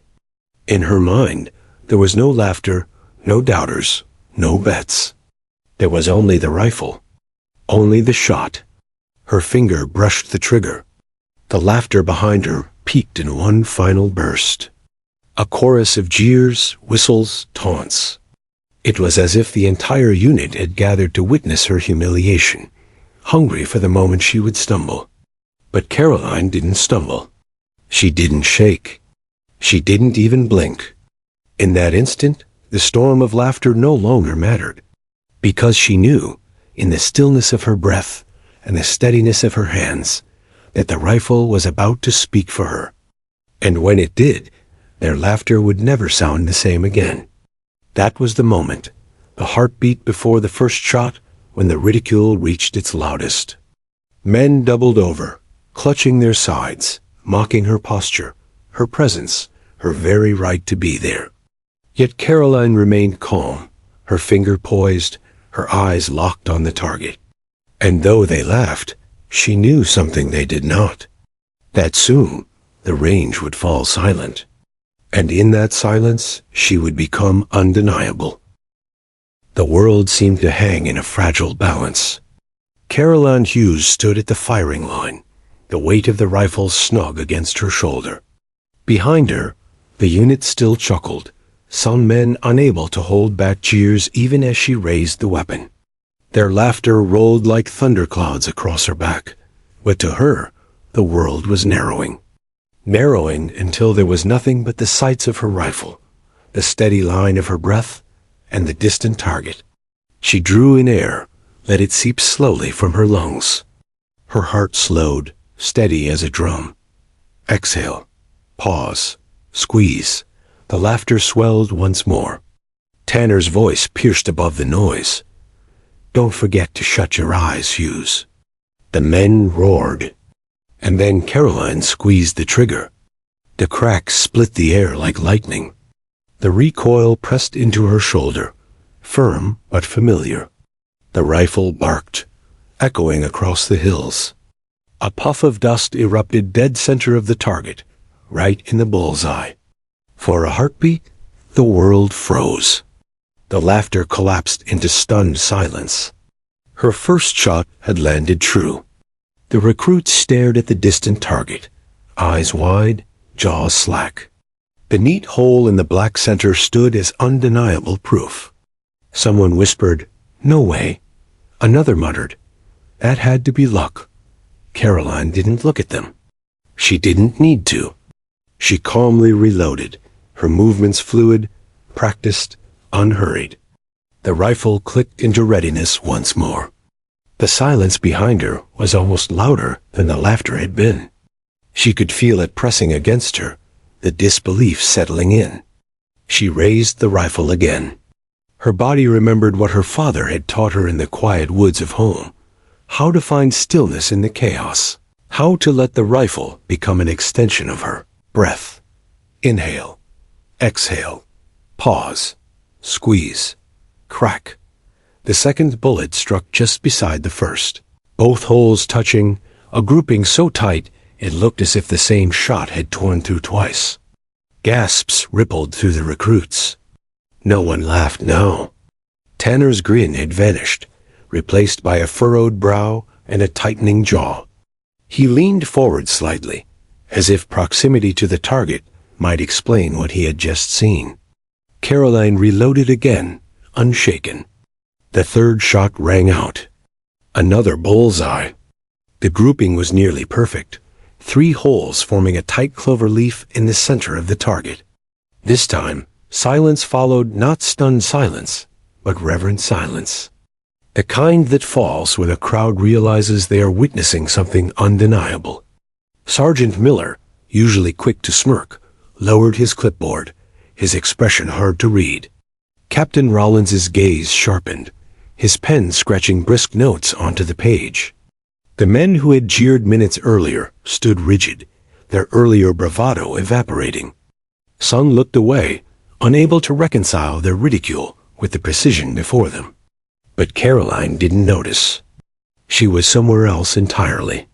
In her mind, there was no laughter, no doubters, no bets. There was only the rifle, only the shot. Her finger brushed the trigger. The laughter behind her peaked in one final burst. A chorus of jeers, whistles, taunts. It was as if the entire unit had gathered to witness her humiliation, hungry for the moment she would stumble. But Caroline didn't stumble. She didn't shake. She didn't even blink. In that instant, the storm of laughter no longer mattered, because she knew, in the stillness of her breath and the steadiness of her hands, that the rifle was about to speak for her. And when it did, their laughter would never sound the same again. That was the moment, the heartbeat before the first shot, when the ridicule reached its loudest. Men doubled over, clutching their sides, mocking her posture, her presence, her very right to be there. Yet Caroline remained calm, her finger poised, her eyes locked on the target. And though they laughed, she knew something they did not. That soon, the range would fall silent. And in that silence, she would become undeniable. The world seemed to hang in a fragile balance. Caroline Hughes stood at the firing line, the weight of the rifle snug against her shoulder. Behind her, the unit still chuckled, some men unable to hold back jeers even as she raised the weapon. Their laughter rolled like thunderclouds across her back, but to her, the world was narrowing. Narrowing until there was nothing but the sights of her rifle, the steady line of her breath, and the distant target. She drew in air, let it seep slowly from her lungs. Her heart slowed, steady as a drum. Exhale, pause, squeeze. The laughter swelled once more. Tanner's voice pierced above the noise. "Don't forget to shut your eyes, Hughes." The men roared. And then Caroline squeezed the trigger. The crack split the air like lightning. The recoil pressed into her shoulder, firm but familiar. The rifle barked, echoing across the hills. A puff of dust erupted dead center of the target, right in the bullseye. For a heartbeat, the world froze. The laughter collapsed into stunned silence. Her first shot had landed true. The recruit stared at the distant target, eyes wide, jaws slack. The neat hole in the black center stood as undeniable proof. Someone whispered, "No way." Another muttered, "That had to be luck." Caroline didn't look at them. She didn't need to. She calmly reloaded, her movements fluid, practiced, unhurried. The rifle clicked into readiness once more. The silence behind her was almost louder than the laughter had been. She could feel it pressing against her, the disbelief settling in. She raised the rifle again. Her body remembered what her father had taught her in the quiet woods of home. How to find stillness in the chaos. How to let the rifle become an extension of her. Breath. Inhale. Exhale. Pause. Squeeze. Crack. The second bullet struck just beside the first. Both holes touching, a grouping so tight it looked as if the same shot had torn through twice. Gasps rippled through the recruits. No one laughed now. Tanner's grin had vanished, replaced by a furrowed brow and a tightening jaw. He leaned forward slightly, as if proximity to the target might explain what he had just seen. Caroline reloaded again, unshaken. The third shot rang out. Another bullseye. The grouping was nearly perfect, 3 holes forming a tight clover leaf in the center of the target. This time, silence followed, not stunned silence, but reverent silence. The kind that falls when a crowd realizes they are witnessing something undeniable. Sergeant Miller, usually quick to smirk, lowered his clipboard, his expression hard to read. Captain Rollins's gaze sharpened, his pen scratching brisk notes onto the page. The men who had jeered minutes earlier stood rigid, their earlier bravado evaporating. Some looked away, unable to reconcile their ridicule with the precision before them. But Caroline didn't notice. She was somewhere else entirely.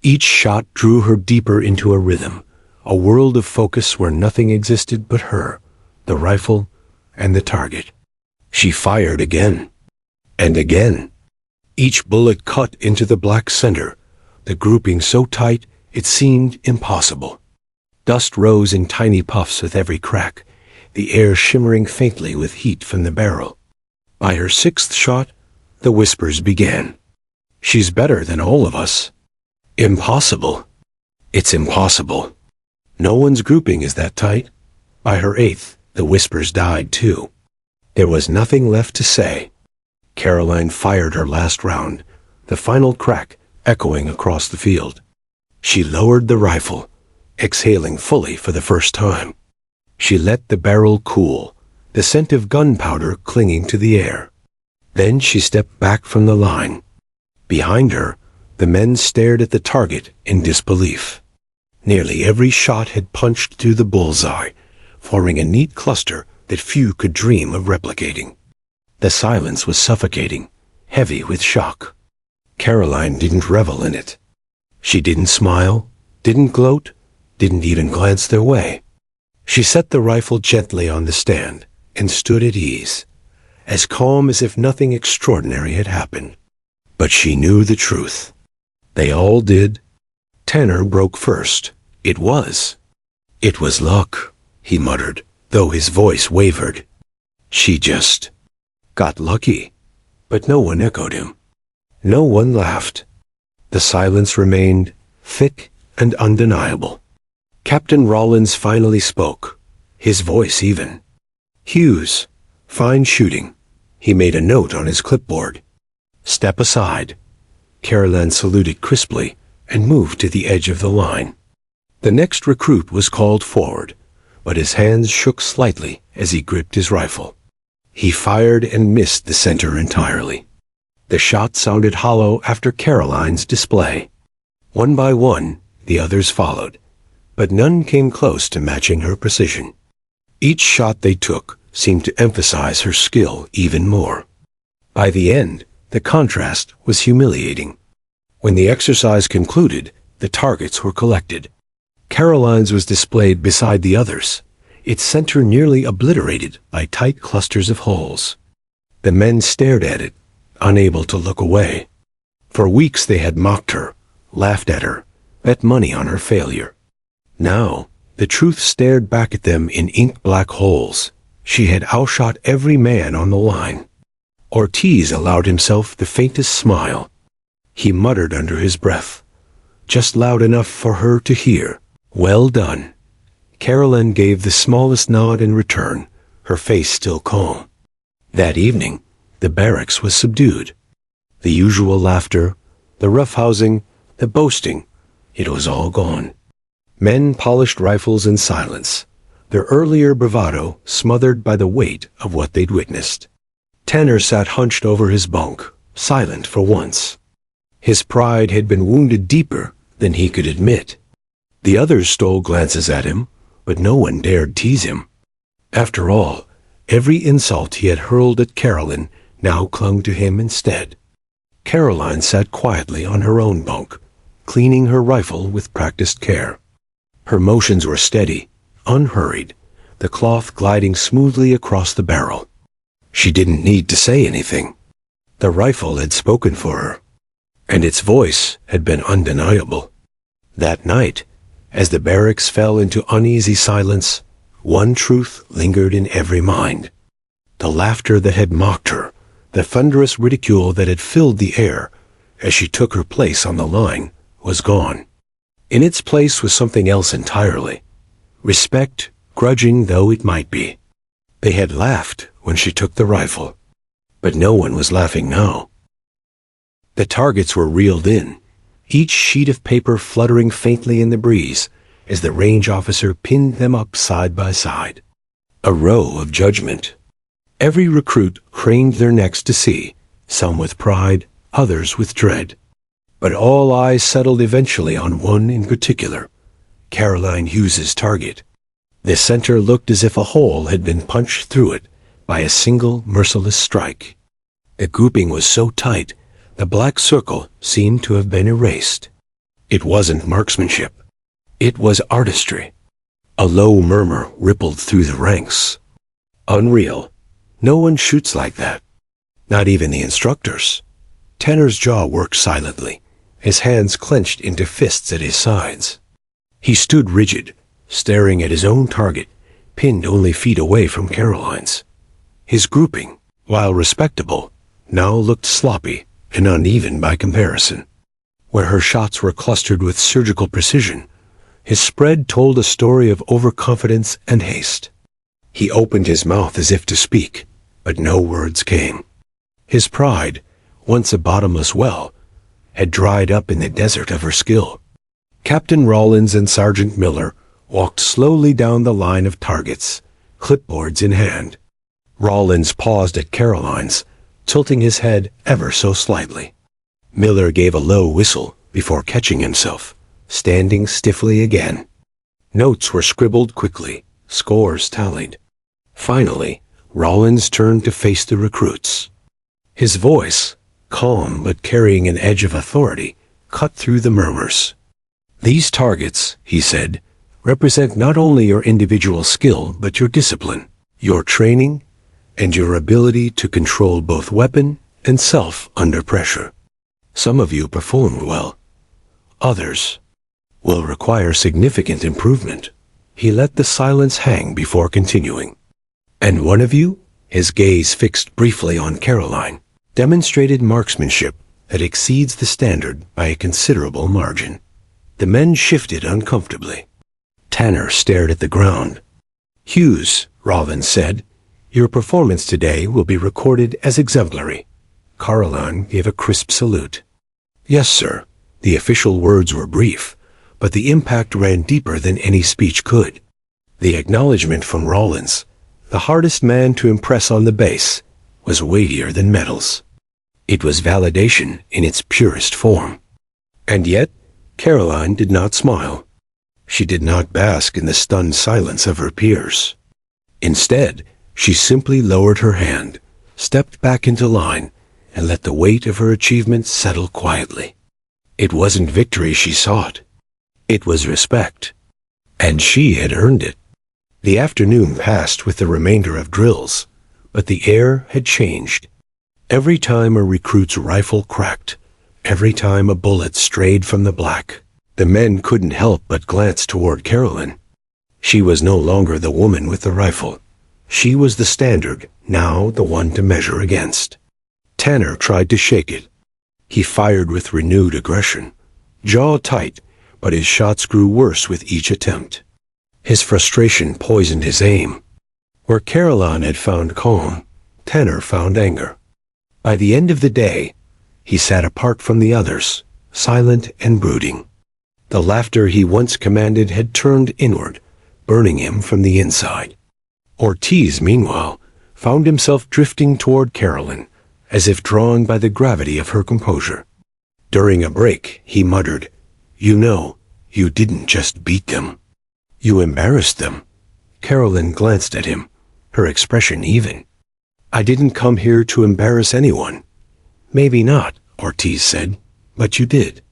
Each shot drew her deeper into a rhythm, a world of focus where nothing existed but her, the rifle, and the target. She fired again. And again. Each bullet cut into the black center, the grouping so tight it seemed impossible. Dust rose in tiny puffs with every crack, the air shimmering faintly with heat from the barrel. By her 6th shot, the whispers began. "She's better than all of us." "Impossible." "It's impossible." "No one's grouping is that tight." By her 8th, the whispers died too. There was nothing left to say. Caroline fired her last round, the final crack echoing across the field. She lowered the rifle, exhaling fully for the first time. She let the barrel cool, the scent of gunpowder clinging to the air. Then she stepped back from the line. Behind her, the men stared at the target in disbelief. Nearly every shot had punched through the bullseye, forming a neat cluster that few could dream of replicating. The silence was suffocating, heavy with shock. Caroline didn't revel in it. She didn't smile, didn't gloat, didn't even glance their way. She set the rifle gently on the stand and stood at ease, as calm as if nothing extraordinary had happened. But she knew the truth. They all did. Tanner broke first. It was luck, he muttered, though his voice wavered. She just got lucky. But no one echoed him. No one laughed. The silence remained thick and undeniable. Captain Rollins finally spoke, his voice even. "Hughes, fine shooting." He made a note on his clipboard. "Step aside." Caroline saluted crisply and moved to the edge of the line. The next recruit was called forward, but his hands shook slightly as he gripped his rifle. He fired and missed the center entirely. The shot sounded hollow after Caroline's display. One by one, the others followed, but none came close to matching her precision. Each shot they took seemed to emphasize her skill even more. By the end, the contrast was humiliating. When the exercise concluded, the targets were collected. Caroline's was displayed beside the others, its center nearly obliterated by tight clusters of holes. The men stared at it, unable to look away. For weeks they had mocked her, laughed at her, bet money on her failure. Now, the truth stared back at them in ink-black holes. She had outshot every man on the line. Ortiz allowed himself the faintest smile. He muttered under his breath, just loud enough for her to hear, "Well done." Caroline gave the smallest nod in return, her face still calm. That evening, the barracks was subdued. The usual laughter, the roughhousing, the boasting, it was all gone. Men polished rifles in silence, their earlier bravado smothered by the weight of what they'd witnessed. Tanner sat hunched over his bunk, silent for once. His pride had been wounded deeper than he could admit. The others stole glances at him, but no one dared tease him. After all, every insult he had hurled at Caroline now clung to him instead. Caroline sat quietly on her own bunk, cleaning her rifle with practiced care. Her motions were steady, unhurried, the cloth gliding smoothly across the barrel. She didn't need to say anything. The rifle had spoken for her, and its voice had been undeniable. That night, as the barracks fell into uneasy silence, one truth lingered in every mind. The laughter that had mocked her, the thunderous ridicule that had filled the air as she took her place on the line, was gone. In its place was something else entirely. Respect, grudging though it might be. They had laughed when she took the rifle, but no one was laughing now. The targets were reeled in, each sheet of paper fluttering faintly in the breeze as the range officer pinned them up side by side. A row of judgment. Every recruit craned their necks to see, some with pride, others with dread. But all eyes settled eventually on one in particular, Caroline Hughes's target. The center looked as if a hole had been punched through it by a single merciless strike. The grouping was so tight, the black circle seemed to have been erased. It wasn't marksmanship. It was artistry. A low murmur rippled through the ranks. Unreal. No one shoots like that. Not even the instructors. Tanner's jaw worked silently, his hands clenched into fists at his sides. He stood rigid, staring at his own target, pinned only feet away from Caroline's. His grouping, while respectable, now looked sloppy and uneven by comparison. Where her shots were clustered with surgical precision, his spread told a story of overconfidence and haste. He opened his mouth as if to speak, but no words came. His pride, once a bottomless well, had dried up in the desert of her skill. Captain Rawlins and Sergeant Miller walked slowly down the line of targets, clipboards in hand. Rawlins paused at Caroline's, tilting his head ever so slightly. Miller gave a low whistle before catching himself, standing stiffly again. Notes were scribbled quickly, scores tallied. Finally, Rawlins turned to face the recruits. His voice, calm but carrying an edge of authority, cut through the murmurs. "These targets," he said, "represent not only your individual skill but your discipline, your training, and your ability to control both weapon and self under pressure. Some of you performed well. Others will require significant improvement." He let the silence hang before continuing. "And one of you," his gaze fixed briefly on Caroline, "demonstrated marksmanship that exceeds the standard by a considerable margin." The men shifted uncomfortably. Tanner stared at the ground. "Hughes," Rawlins said, "your performance today will be recorded as exemplary." Caroline gave a crisp salute. "Yes, sir." The official words were brief, but the impact ran deeper than any speech could. The acknowledgement from Rawlins, the hardest man to impress on the base, was weightier than medals. It was validation in its purest form. And yet, Caroline did not smile. She did not bask in the stunned silence of her peers. Instead, she simply lowered her hand, stepped back into line, and let the weight of her achievement settle quietly. It wasn't victory she sought. It was respect. And she had earned it. The afternoon passed with the remainder of drills, but the air had changed. Every time a recruit's rifle cracked, every time a bullet strayed from the black, the men couldn't help but glance toward Caroline. She was no longer the woman with the rifle. She was the standard, now the one to measure against. Tanner tried to shake it. He fired with renewed aggression, jaw tight, but his shots grew worse with each attempt. His frustration poisoned his aim. Where Caroline had found calm, Tanner found anger. By the end of the day, he sat apart from the others, silent and brooding. The laughter he once commanded had turned inward, burning him from the inside. Ortiz, meanwhile, found himself drifting toward Carolyn, as if drawn by the gravity of her composure. During a break, he muttered, "You know, you didn't just beat them. You embarrassed them." Carolyn glanced at him, her expression even. "I didn't come here to embarrass anyone." "Maybe not," Ortiz said, "but you did.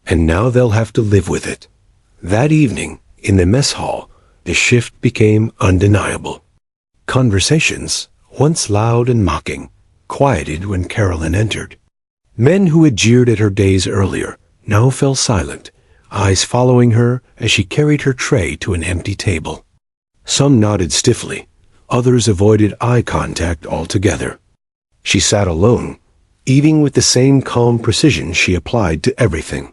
And now they'll have to live with it." That evening, in the mess hall, the shift became undeniable. Conversations, once loud and mocking, quieted when Carolyn entered. Men who had jeered at her days earlier now fell silent, eyes following her as she carried her tray to an empty table. Some nodded stiffly, others avoided eye contact altogether. She sat alone, eating with the same calm precision she applied to everything.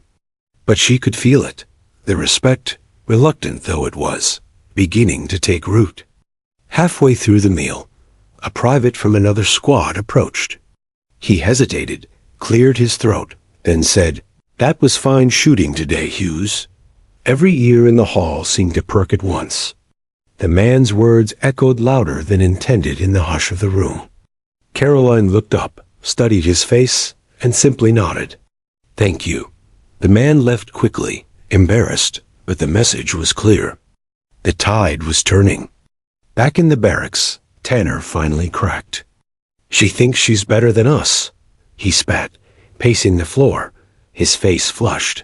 But she could feel it, the respect, reluctant though it was, beginning to take root. Halfway through the meal, a private from another squad approached. He hesitated, cleared his throat, then said, "That was fine shooting today, Hughes." Every ear in the hall seemed to perk at once. The man's words echoed louder than intended in the hush of the room. Caroline looked up, studied his face, and simply nodded. "Thank you." The man left quickly, embarrassed, but the message was clear. The tide was turning. Back in the barracks, Tanner finally cracked. "She thinks she's better than us," he spat, pacing the floor, his face flushed.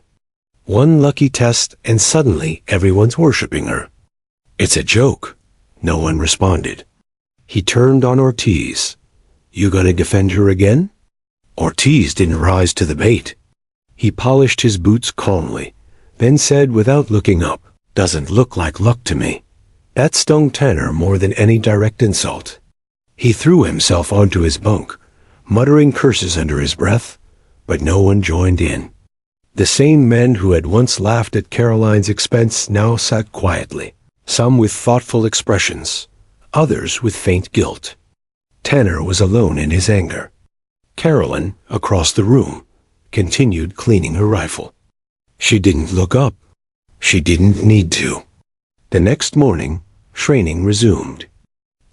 One lucky test and suddenly everyone's worshiping her. "It's a joke." No one responded. He turned on Ortiz. "You gonna defend her again?" Ortiz didn't rise to the bait. He polished his boots calmly, then said without looking up, "Doesn't look like luck to me." That stung Tanner more than any direct insult. He threw himself onto his bunk, muttering curses under his breath, but no one joined in. The same men who had once laughed at Caroline's expense now sat quietly, some with thoughtful expressions, others with faint guilt. Tanner was alone in his anger. Caroline, across the room, continued cleaning her rifle. She didn't look up. She didn't need to. The next morning, training resumed.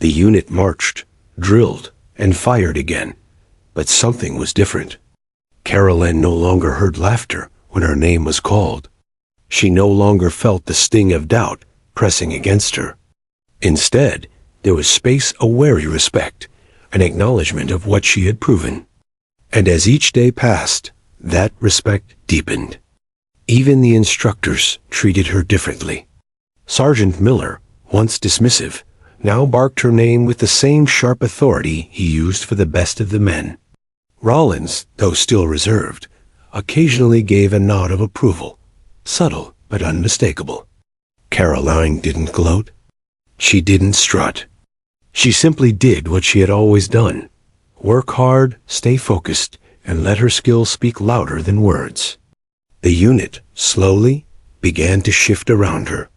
The unit marched, drilled, and fired again, but something was different. Caroline no longer heard laughter when her name was called. She no longer felt the sting of doubt pressing against her. Instead, there was space a wary respect, an acknowledgement of what she had proven. And as each day passed, that respect deepened. Even the instructors treated her differently. Sergeant Miller, once dismissive, now barked her name with the same sharp authority he used for the best of the men. Rollins, though still reserved, occasionally gave a nod of approval, subtle but unmistakable. Caroline didn't gloat. She didn't strut. She simply did what she had always done: work hard, stay focused, and let her skills speak louder than words. The unit, slowly, began to shift around her.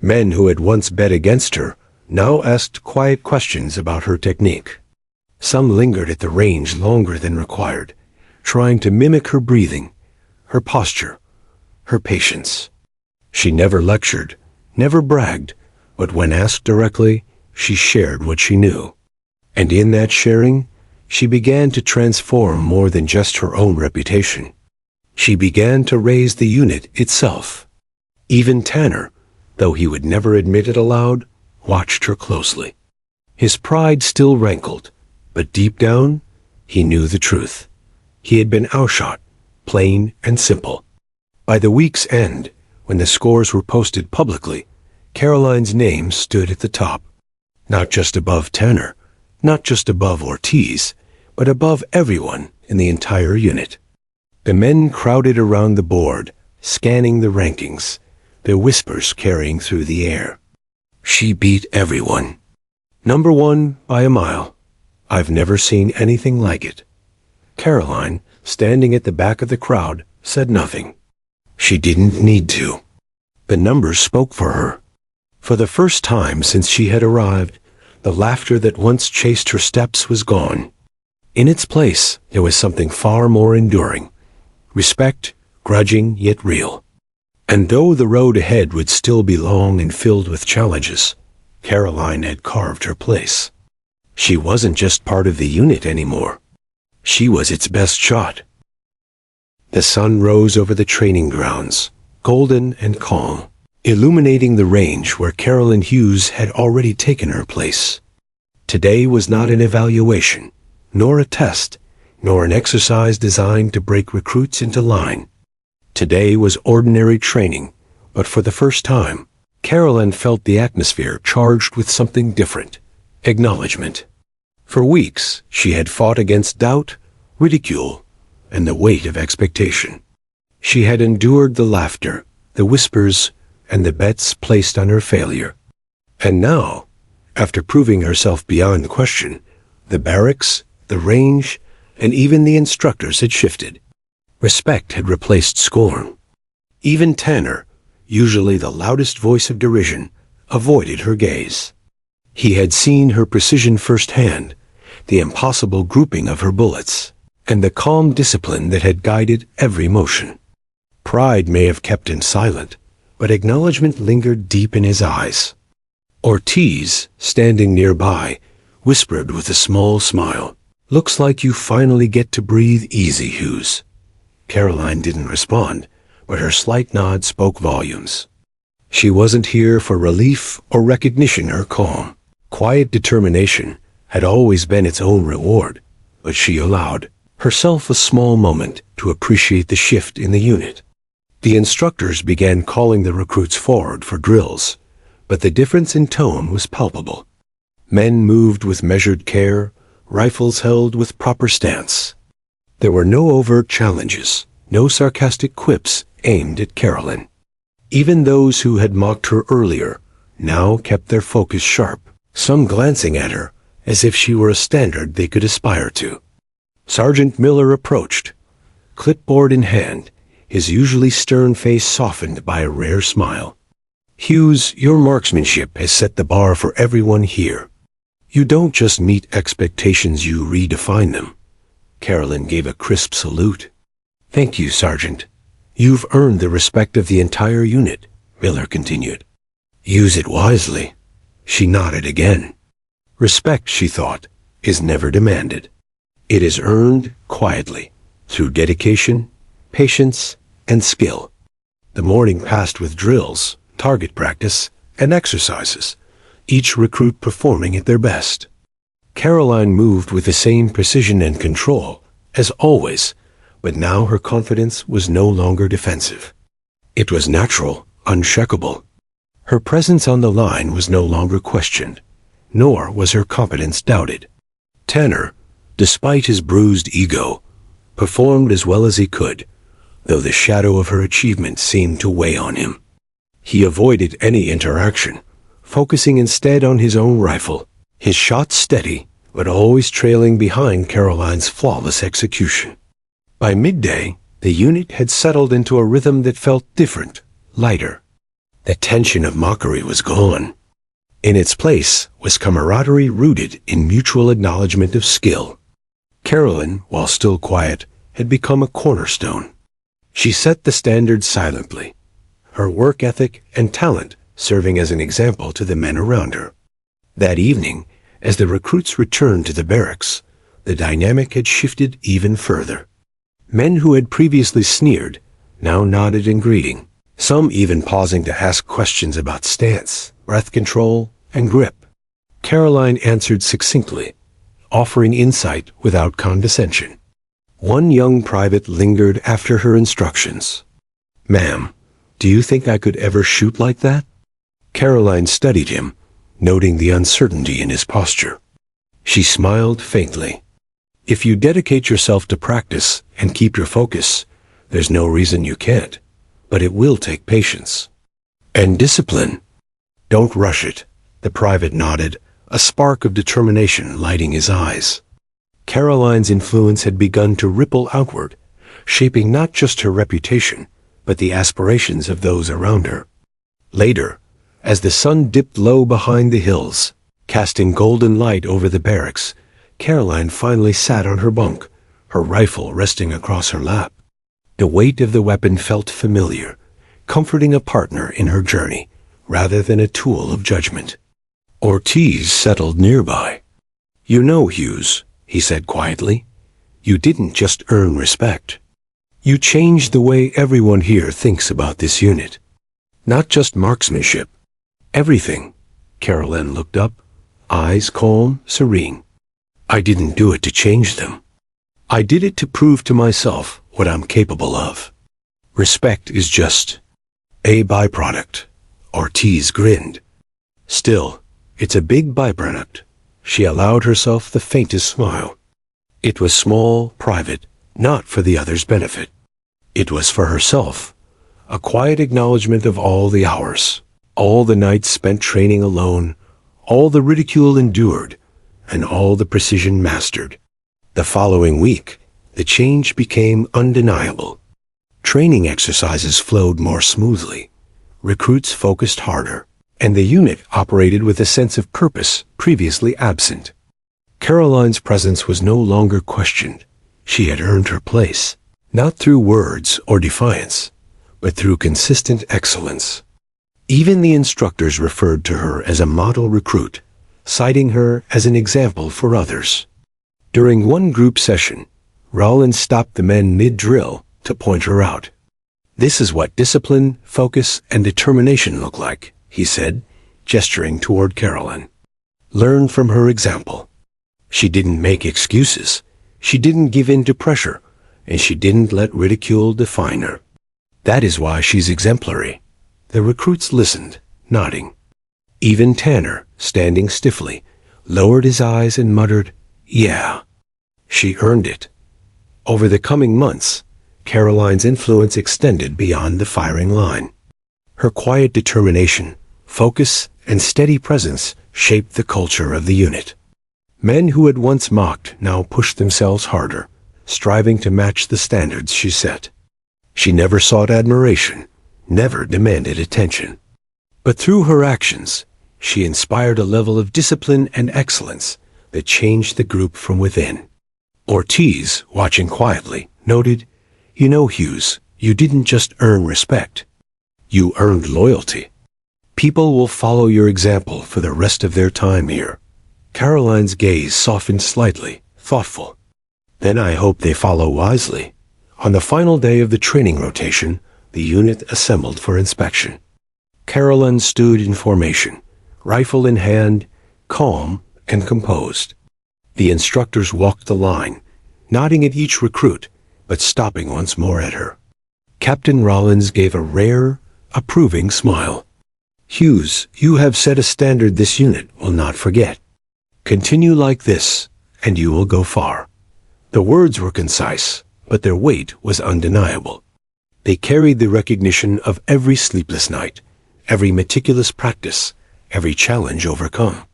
Men who had once bet against her now asked quiet questions about her technique. Some lingered at the range longer than required, trying to mimic her breathing, her posture, her patience. She never lectured, never bragged, but when asked directly, she shared what she knew. And in that sharing, she began to transform more than just her own reputation. She began to raise the unit itself. Even Tanner, though he would never admit it aloud, watched her closely. His pride still rankled, but deep down, he knew the truth. He had been outshot, plain and simple. By the week's end, when the scores were posted publicly, Caroline's name stood at the top. Not just above Tanner, not just above Ortiz, but above everyone in the entire unit. The men crowded around the board, scanning the rankings, their whispers carrying through the air. She beat everyone. Number one by a mile. I've never seen anything like it. Caroline, standing at the back of the crowd, said nothing. She didn't need to. The numbers spoke for her. For the first time since she had arrived, the laughter that once chased her steps was gone. In its place, there was something far more enduring. Respect, grudging yet real. And though the road ahead would still be long and filled with challenges, Caroline had carved her place. She wasn't just part of the unit anymore. She was its best shot. The sun rose over the training grounds, golden and calm, illuminating the range where Carolyn Hughes had already taken her place. Today was not an evaluation, nor a test, nor an exercise designed to break recruits into line. Today was ordinary training, but for the first time, Carolyn felt the atmosphere charged with something different: acknowledgement. For weeks, she had fought against doubt, ridicule, and the weight of expectation. She had endured the laughter, the whispers, and the bets placed on her failure. And now, after proving herself beyond question, the barracks, the range, and even the instructors had shifted. Respect had replaced scorn. Even Tanner, usually the loudest voice of derision, avoided her gaze. He had seen her precision firsthand, the impossible grouping of her bullets, and the calm discipline that had guided every motion. Pride may have kept him silent, but acknowledgement lingered deep in his eyes. Ortiz, standing nearby, whispered with a small smile, "Looks like you finally get to breathe easy, Hughes." Caroline didn't respond, but her slight nod spoke volumes. She wasn't here for relief or recognition. Her calm, quiet determination had always been its own reward, but she allowed herself a small moment to appreciate the shift in the unit. The instructors began calling the recruits forward for drills, but the difference in tone was palpable. Men moved with measured care, rifles held with proper stance. There were no overt challenges, no sarcastic quips aimed at Carolyn. Even those who had mocked her earlier now kept their focus sharp, some glancing at her as if she were a standard they could aspire to. Sergeant Miller approached, clipboard in hand, his usually stern face softened by a rare smile. "Hughes, your marksmanship has set the bar for everyone here. You don't just meet expectations, you redefine them." Carolyn gave a crisp salute. "Thank you, Sergeant. You've earned the respect of the entire unit," Miller continued. "Use it wisely." She nodded again. Respect, she thought, is never demanded. It is earned quietly, through dedication, patience, and skill. The morning passed with drills, target practice, and exercises, each recruit performing at their best. Caroline moved with the same precision and control, as always, but now her confidence was no longer defensive. It was natural, unshakable. Her presence on the line was no longer questioned, nor was her competence doubted. Tanner, despite his bruised ego, performed as well as he could, though the shadow of her achievement seemed to weigh on him. He avoided any interaction, focusing instead on his own rifle, his shots steady, but always trailing behind Caroline's flawless execution. By midday, the unit had settled into a rhythm that felt different, lighter. The tension of mockery was gone. In its place was camaraderie rooted in mutual acknowledgement of skill. Carolyn, while still quiet, had become a cornerstone. She set the standard silently, her work ethic and talent serving as an example to the men around her. That evening, as the recruits returned to the barracks, the dynamic had shifted even further. Men who had previously sneered now nodded in greeting, some even pausing to ask questions about stance, breath control, and grip. Caroline answered succinctly, offering insight without condescension. One young private lingered after her instructions. "Ma'am, do you think I could ever shoot like that?" Caroline studied him, noting the uncertainty in his posture. She smiled faintly. "If you dedicate yourself to practice and keep your focus, there's no reason you can't, but it will take patience. And discipline. Don't rush it." The private nodded, a spark of determination lighting his eyes. Caroline's influence had begun to ripple outward, shaping not just her reputation, but the aspirations of those around her. Later, as the sun dipped low behind the hills, casting golden light over the barracks, Caroline finally sat on her bunk, her rifle resting across her lap. The weight of the weapon felt familiar, comforting a partner in her journey, rather than a tool of judgment. Ortiz settled nearby. "You know, Hughes," he said quietly, "you didn't just earn respect. You changed the way everyone here thinks about this unit. Not just marksmanship. Everything." Carolyn looked up, eyes calm, serene. "I didn't do it to change them. I did it to prove to myself what I'm capable of. Respect is just a byproduct." Ortiz grinned. "Still, it's a big byproduct." She allowed herself the faintest smile. It was small, private, not for the other's benefit. It was for herself, a quiet acknowledgement of all the hours, all the nights spent training alone, all the ridicule endured, and all the precision mastered. The following week, the change became undeniable. Training exercises flowed more smoothly. Recruits focused harder, and the unit operated with a sense of purpose previously absent. Caroline's presence was no longer questioned. She had earned her place, not through words or defiance, but through consistent excellence. Even the instructors referred to her as a model recruit, citing her as an example for others. During one group session, Rollins stopped the men mid-drill to point her out. "This is what discipline, focus, and determination look like," he said, gesturing toward Caroline. "Learn from her example." She didn't make excuses. She didn't give in to pressure, and she didn't let ridicule define her. That is why she's exemplary. The recruits listened, nodding. Even Tanner, standing stiffly, lowered his eyes and muttered, "Yeah." She earned it. Over the coming months, Caroline's influence extended beyond the firing line. Her quiet determination, focus, and steady presence shaped the culture of the unit. Men who had once mocked now pushed themselves harder, striving to match the standards she set. She never sought admiration, never demanded attention. But through her actions, she inspired a level of discipline and excellence that changed the group from within. Ortiz, watching quietly, noted, "You know, Hughes, you didn't just earn respect. You earned loyalty. People will follow your example for the rest of their time here." Caroline's gaze softened slightly, thoughtful. "Then I hope they follow wisely." On the final day of the training rotation, the unit assembled for inspection. Caroline stood in formation, rifle in hand, calm and composed. The instructors walked the line, nodding at each recruit, but stopping once more at her. Captain Rollins gave a rare, approving smile. "Hughes, you have set a standard this unit will not forget. Continue like this, and you will go far." The words were concise, but their weight was undeniable. They carried the recognition of every sleepless night, every meticulous practice, every challenge overcome.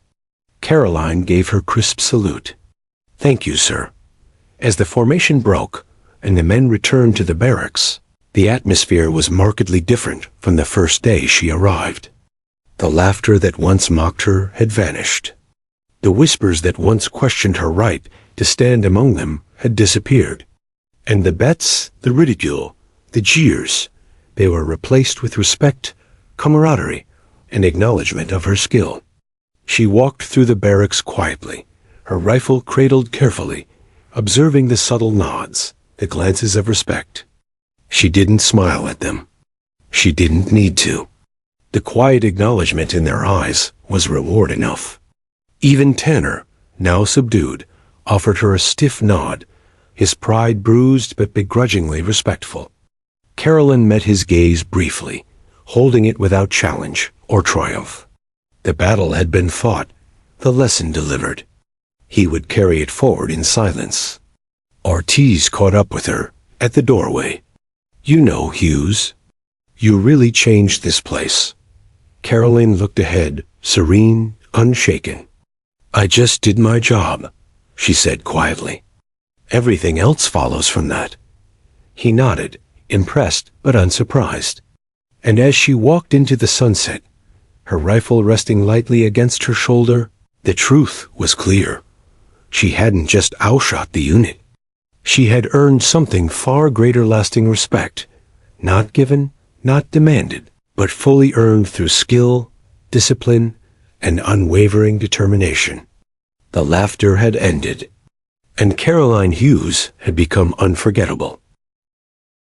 Caroline gave her crisp salute. "Thank you, sir." As the formation broke, and the men returned to the barracks, the atmosphere was markedly different from the first day she arrived. The laughter that once mocked her had vanished. The whispers that once questioned her right to stand among them had disappeared. And the bets, the ridicule, the jeers, they were replaced with respect, camaraderie, and acknowledgement of her skill. She walked through the barracks quietly, her rifle cradled carefully, observing the subtle nods, the glances of respect. She didn't smile at them. She didn't need to. The quiet acknowledgement in their eyes was reward enough. Even Tanner, now subdued, offered her a stiff nod, his pride bruised but begrudgingly respectful. Caroline met his gaze briefly, holding it without challenge or triumph. The battle had been fought, the lesson delivered. He would carry it forward in silence. Ortiz caught up with her at the doorway. "You know, Hughes, you really changed this place." Caroline looked ahead, serene, unshaken. "I just did my job," she said quietly. "Everything else follows from that." He nodded, impressed but unsurprised. And as she walked into the sunset, her rifle resting lightly against her shoulder, the truth was clear. She hadn't just outshot the unit. She had earned something far greater lasting respect, not given, not demanded, but fully earned through skill, discipline, and unwavering determination. The laughter had ended, and Caroline Hughes had become unforgettable.